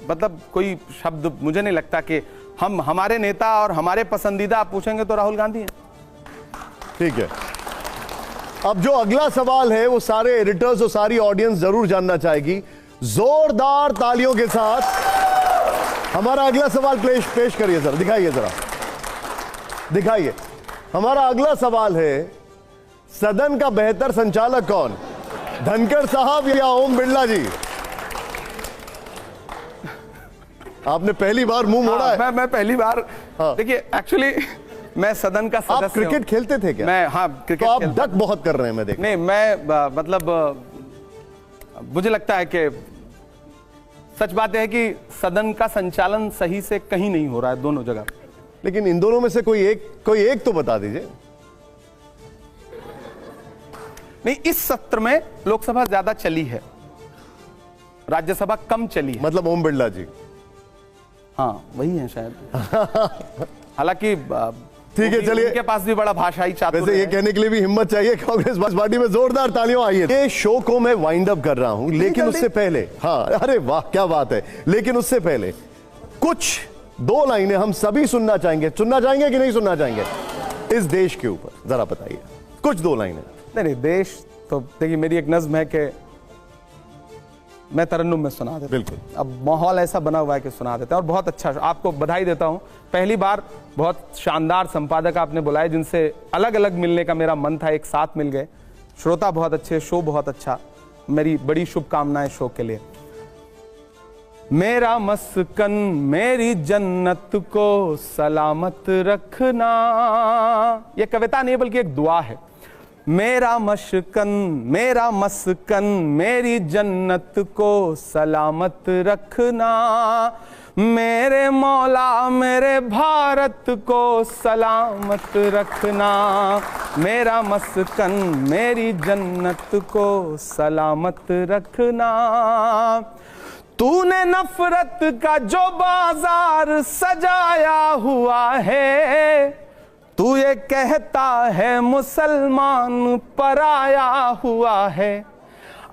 मतलब कोई शब्द मुझे नहीं लगता कि हम हमारे नेता और हमारे पसंदीदा आप पूछेंगे तो राहुल गांधी हैं। ठीक है, अब जो अगला सवाल है वो सारे एडिटर्स और सारी ऑडियंस जरूर जानना चाहेगी। जोरदार तालियों के साथ हमारा अगला सवाल पेश करिए जरा, दिखाइए जरा, दिखाइए। हमारा अगला सवाल है, सदन का बेहतर संचालक कौन, धनखड़ साहब या ओम बिरला जी? आपने पहली बार मुंह मोड़ा है। मैं पहली बार, देखिए एक्चुअली मैं सदन का सदस्य आप क्रिकेट खेलते थे क्या? मैं, हाँ क्रिकेट तो आप डक बहुत कर रहे हैं, मैं देख। नहीं, मैं मतलब मुझे लगता है कि सच बात है कि सदन का संचालन सही से कहीं नहीं हो रहा है, दोनों जगह। लेकिन इन दोनों में से कोई एक तो बता दीजिए। नहीं, इस सत्र में लोकसभा ज्यादा चली है, राज्यसभा कम चली है। मतलब ओम बिरला जी? हाँ वही है शायद। हालांकि ठीक है, चलिए। उनके पास भी बड़ा भाषाई चातुर्य वैसे ये कहने के लिए भी हिम्मत चाहिए कांग्रेस पार्टी में। जोरदार तालियों आइए। ये शो को मैं वाइंड अप कर रहा हूं, लेकिन उससे पहले, हाँ अरे वाह क्या बात है, लेकिन उससे पहले कुछ 2 लाइनें हम सभी सुनना चाहेंगे कि नहीं सुनना चाहेंगे इस देश के ऊपर? जरा बताइए कुछ 2 लाइनें। नहीं, देश तो देखिए, मेरी एक नज्म है कि मैं तरन्नुम में सुना देता। बिल्कुल, अब माहौल ऐसा बना हुआ है कि सुना देते हैं, और बहुत अच्छा, आपको बधाई देता हूं। पहली बार बहुत शानदार संपादक आपने बुलाए जिनसे अलग अलग मिलने का मेरा मन था, एक साथ मिल गए। श्रोता बहुत अच्छे, शो बहुत अच्छा, मेरी बड़ी शुभकामनाएं शो के लिए। मेरा मस्कन मेरी जन्नत को सलामत रखना, यह कविता नहीं बल्कि एक दुआ है। मेरा मस्कन मेरी जन्नत को सलामत रखना, मेरे मौला मेरे भारत को सलामत रखना। मेरा मस्कन मेरी जन्नत को सलामत रखना। तूने नफरत का जो बाजार सजाया हुआ है, तू ये कहता है मुसलमान पराया हुआ है।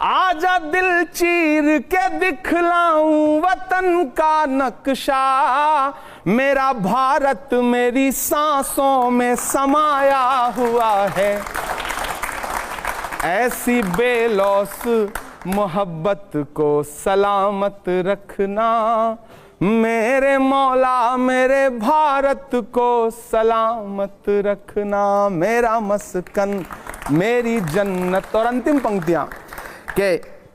आजा दिल चीर के दिखलाऊं वतन का नक्शा, मेरा भारत मेरी सांसों में समाया हुआ है। ऐसी बेलौस मोहब्बत को सलामत रखना, मेरे मौला मेरे भारत को सलामत रखना। मेरा मस्कन मेरी जन्नत। और अंतिम पंक्तियां कि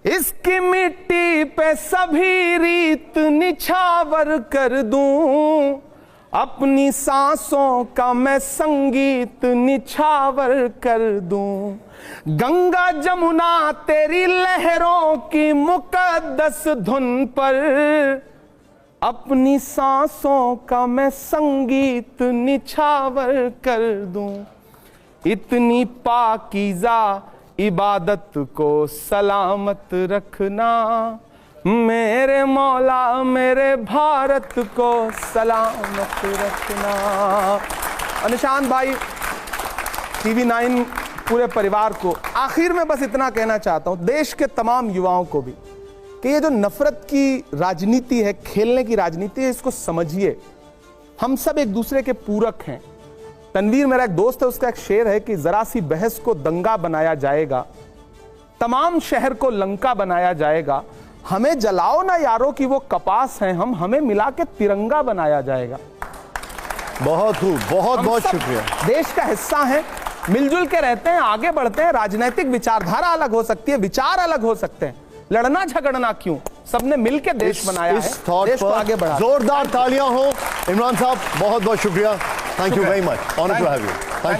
इसकी मिट्टी पे सभी रीत निछावर कर दूं, अपनी सांसों का मैं संगीत निछावर कर दूं। गंगा जमुना तेरी लहरों की मुकद्दस धुन पर, अपनी सांसों का मैं संगीत निछावर कर दूं। इतनी पाकीज़ा इबादत को सलामत रखना, मेरे मौला मेरे भारत को सलामत रखना। और निशांत भाई, TV9 पूरे परिवार को आखिर में बस इतना कहना चाहता हूं, देश के तमाम युवाओं को भी, कि ये जो नफरत की राजनीति है, खेलने की राजनीति है, इसको समझिए। हम सब एक दूसरे के पूरक हैं। तनवीर मेरा एक दोस्त है, उसका एक शेर है कि जरा सी बहस को दंगा बनाया जाएगा, तमाम शहर को लंका बनाया जाएगा। हमें जलाओ ना यारों की वो कपास हैं हम, हमें मिला के तिरंगा बनाया जाएगा। बहुत खूब, बहुत बहुत शुक्रिया। देश का हिस्सा है, मिलजुल के रहते हैं, आगे बढ़ते हैं। राजनीतिक विचारधारा अलग हो सकती है, विचार अलग हो सकते हैं, लड़ना झगड़ना क्यों, सबने मिलकर देश बनाया है, देश को आगे बढ़ा। जोरदार तालियां हो। इमरान साहब बहुत बहुत शुक्रिया। Thank you very much, honour to have you. Thank you.